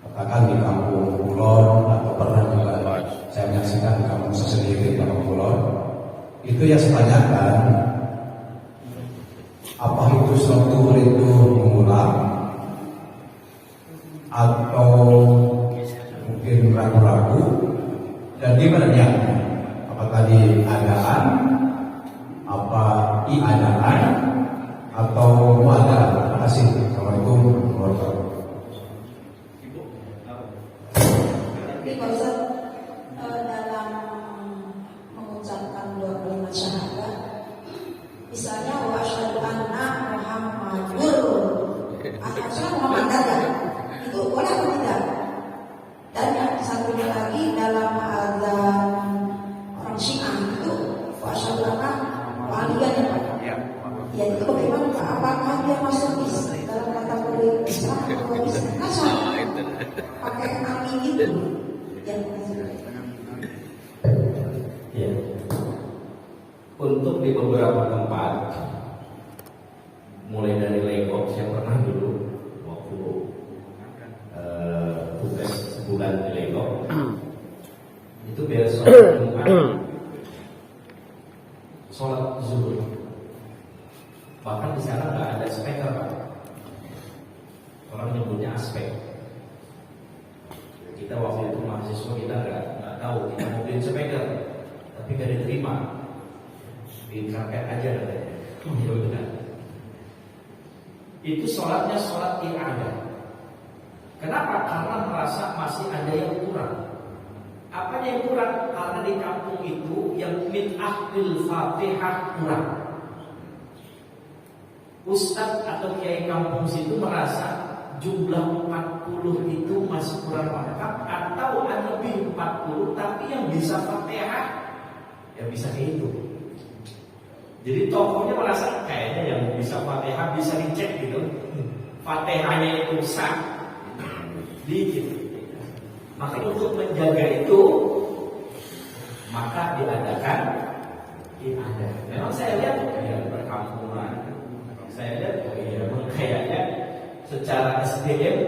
Katakan di kampung Kulon atau pernah juga saya menyaksikan di kampung saya sendiri di kampung Kulon. Itu yang saya tanyakan, apa itu sholat duhur itu mengulang atau mungkin ragu-ragu, dan di mana niatnya? Apa tadi adaan, apa iadaan, atau muadaan? Terima kasih. Assalamualaikum warahmatullahi wabarakatuh. Jadi Pak Ustaz, dalam mengucapkan dua kalimat syahadat, misalnya wa asyhadu anna Muhammadur, asyhadu Muhammadan ya, itu boleh atau tidak? Dan yang satunya lagi dalam azan orang Syiah itu wa asyhadu anna waliyan ya Pak. Ya itu bagaimana Pak? Apakah dia masuk dalam kategori Islam atau bisa asal pakai amin itu? Ya. Untuk di beberapa tempat, mulai dari Legok, saya pernah dulu waktu tugas sebulan di Legok, itu beres sholat Jumat, sholat zuhur, bahkan di sana nggak ada speaker Pak, orang nyebutnya aspek. Kita waktu itu mahasiswa, kita nggak tahu, kita mau beli speaker, tapi nggak diterima, di karpet aja katanya. Ya benar. Itu sholatnya sholat i'adah. Kenapa? Karena merasa masih ada yang kurang. Apa yang kurang? Karena di kampung itu yang min ahlil Fatihah kurang. Ustadz atau kiai kampung situ merasa jumlah 40 itu masih kurang lengkap, atau ada lebih 40 tapi yang bisa Fatihah ya bisa kehitung. Jadi tokohnya merasa kayaknya yang bisa Fatihah bisa dicek gitu, Fatihahnya itu sah dikit. Maka untuk menjaga itu maka diadakan ibadah. Memang saya lihat ya perkampungan, saya lihat kayaknya secara SDM,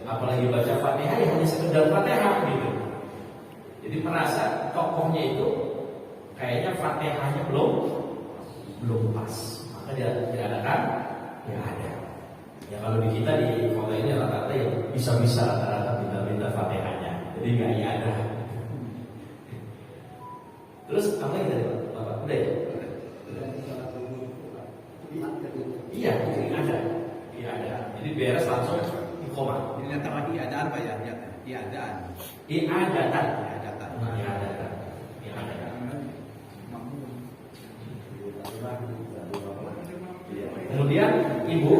apalagi baca Fatihah ya hanya sekedar Fatihah gitu. Jadi merasa tokohnya itu kayaknya Fatihahnya belum pas, maka dia diadakan ya ada. Ya kalau di kita di kota ini rata-rata ya bisa-bisa rata-rata minta Fatihahnya, jadi nggak ya ada. Terus apa lagi tadi Bapak? Udah ya? Iya, ini ada. Iya ada. Jadi beres langsung iqomah. Ini datang lagi adaan Pak ya? Iya adaan. I'adatan. I'adatan. I'adatan. I'adatan. Kemudian Ibu,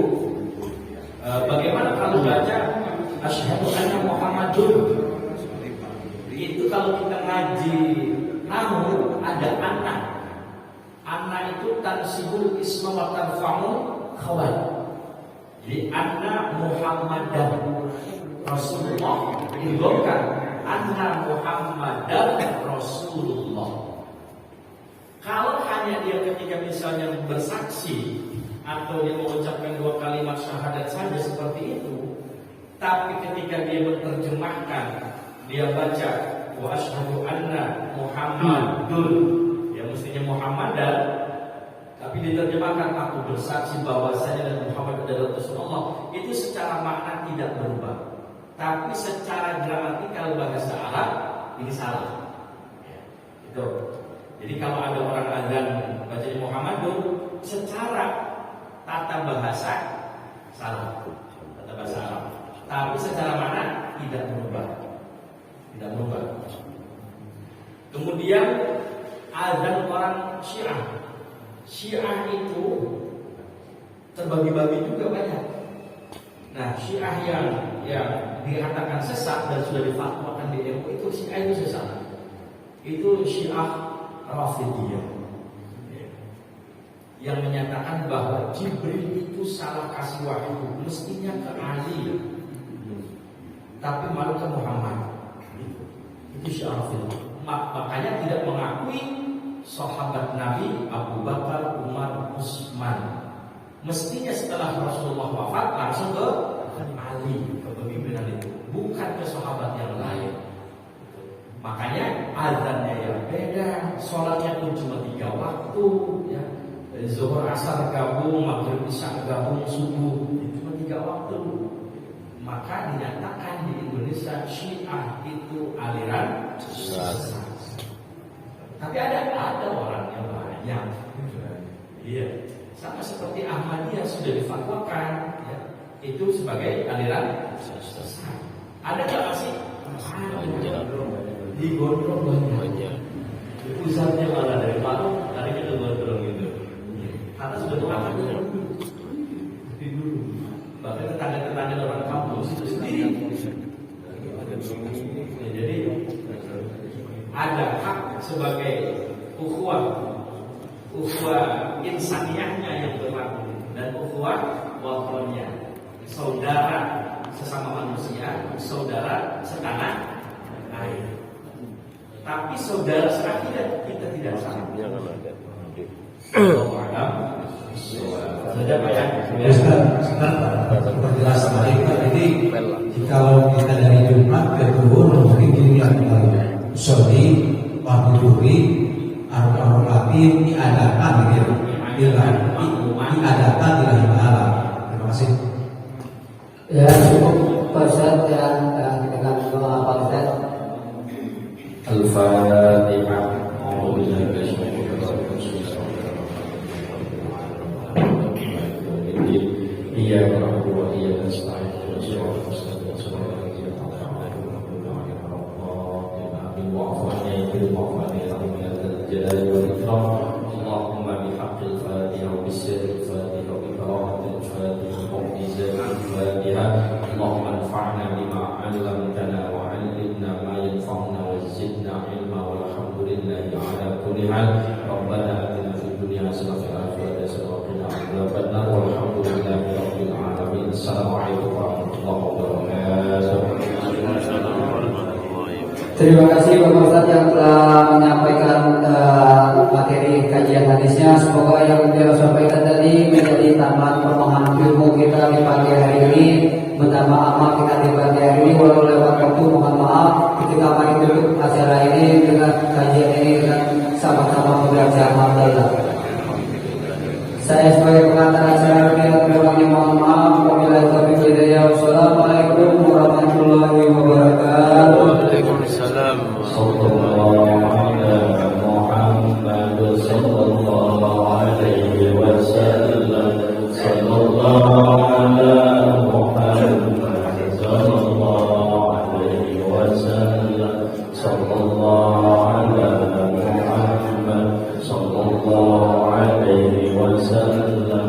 bagaimana kalau baca asyhadu anna Muhammadun? Itu kalau kita ngaji nahu ada anak. Anak itu tansibul isma wa tarfa'u khabar. Jadi anna Muhammadan Rasulullah dibukan anna Muhammadan Rasulullah. Kalau hanya dia ketika misalnya bersaksi atau dia mengucapkan dua kalimat syahadat saja seperti itu, tapi ketika dia menerjemahkan, dia baca wa asyhadu anna Muhammadun, ya mestinya Muhammadan, tapi diterjemahkan aku bersaksi bahwasanya dan Muhammad adalah Rasulullah, itu secara makna tidak berubah, tapi secara gramatikal bahasa Arab ini salah. Ya, itu. Jadi kalau ada orang azan bacanya Muhammadun, secara tata bahasa salah, tata bahasa Arab, tapi secara makna tidak berubah, tidak berubah. Kemudian azan orang Syiah itu terbagi-bagi juga banyak. Nah, Syiah yang dikatakan sesat dan sudah difatwakan di MUI itu Syiah itu sesat. Itu Syiah Rafidiyah yang menyatakan bahwa Jibril itu salah kasih wahyu, mestinya ke Ali, tapi malu ke Muhammad. Itu Syiah Rafidiyah. Makanya tidak mengakui sahabat Nabi Abu Bakar, Umar, Utsman. Mestinya setelah Rasulullah wafat langsung ke Ali, ke pemimpinan itu, bukan ke sahabat yang lain. Makanya azannya yang beda, sholatnya pun cuma 3 waktu, ya. Zuhur asar gabung, maghrib isya gabung, subuh cuma 3 waktu. Maka dinyatakan di Indonesia Syiah itu aliran sesat. Tapi ada orang yang banyak, iya. Sama seperti Ahmadiyah sudah difatwakan, ya, itu sebagai aliran sesat. Ada nggak sih? Di Gondrong banyak. Pusatnya malah dari Palu, larinya ke Gondrong gitu. Karena sudah terangkan dulu. Bahkan tetangga-tetangga orang kampung itu sendiri. Ya, jadi ada hak sebagai ukhuwah insaniahnya yang berlaku dan ukhuwah watonnya, saudara sesama manusia, saudara setanah air. Tapi saudara seakidah kita tidak sama. Sudah banyak. Perjelasan tadi kalau kita dari Jumat ke Tuhur mungkin ini yang Sodi, Wahiduri, Arul Latif diadakan gitu, diadakan di lahir malam. Terima kasih. Ya cukup Ustaz yang dengan doa Pak Ustaz. Al-Fatihah. Iya, wa iya nasta'in. اللهم بحق الفاتحة وبسر الفاتحة وبكرامة الفاتحة وبإزاء الفاتحة اللهم انفعنا بما علمتنا وعلمنا ما ينفعنا وزدنا علما والحمد لله على كل حال ربنا آتنا في الدنيا حسنة وفي الآخرة حسنة وقنا عذاب النار والحمد لله رب العالمين. السلام عليكم ورحمة الله وبركاته. Terima kasih Bapak Ustaz yang telah menyampaikan materi kajian hadisnya. Semoga yang beliau sampaikan tadi menjadi tambahan pemahaman ilmu kita di pagi hari ini, menambah amal kita di pagi hari ini. Walau lewat waktu, mohon maaf ketika mari dulu acara ini dengan kajian ini dengan sama-sama belajar. Alhamdulillah. Saya sebagai pengantar acara ini mohon maaf. Wabillahi taufiq wal hidayah. Wassalamualaikum warahmatullahi wabarakatuh. Waalaikumsalam. Sallallahu ala Muhammad sallallahu alaihi wasallam. Sallallahu ala Muhammad sallallahu alaihi wasallam. Sallallahu ala Muhammad sallallahu alaihi wasallam.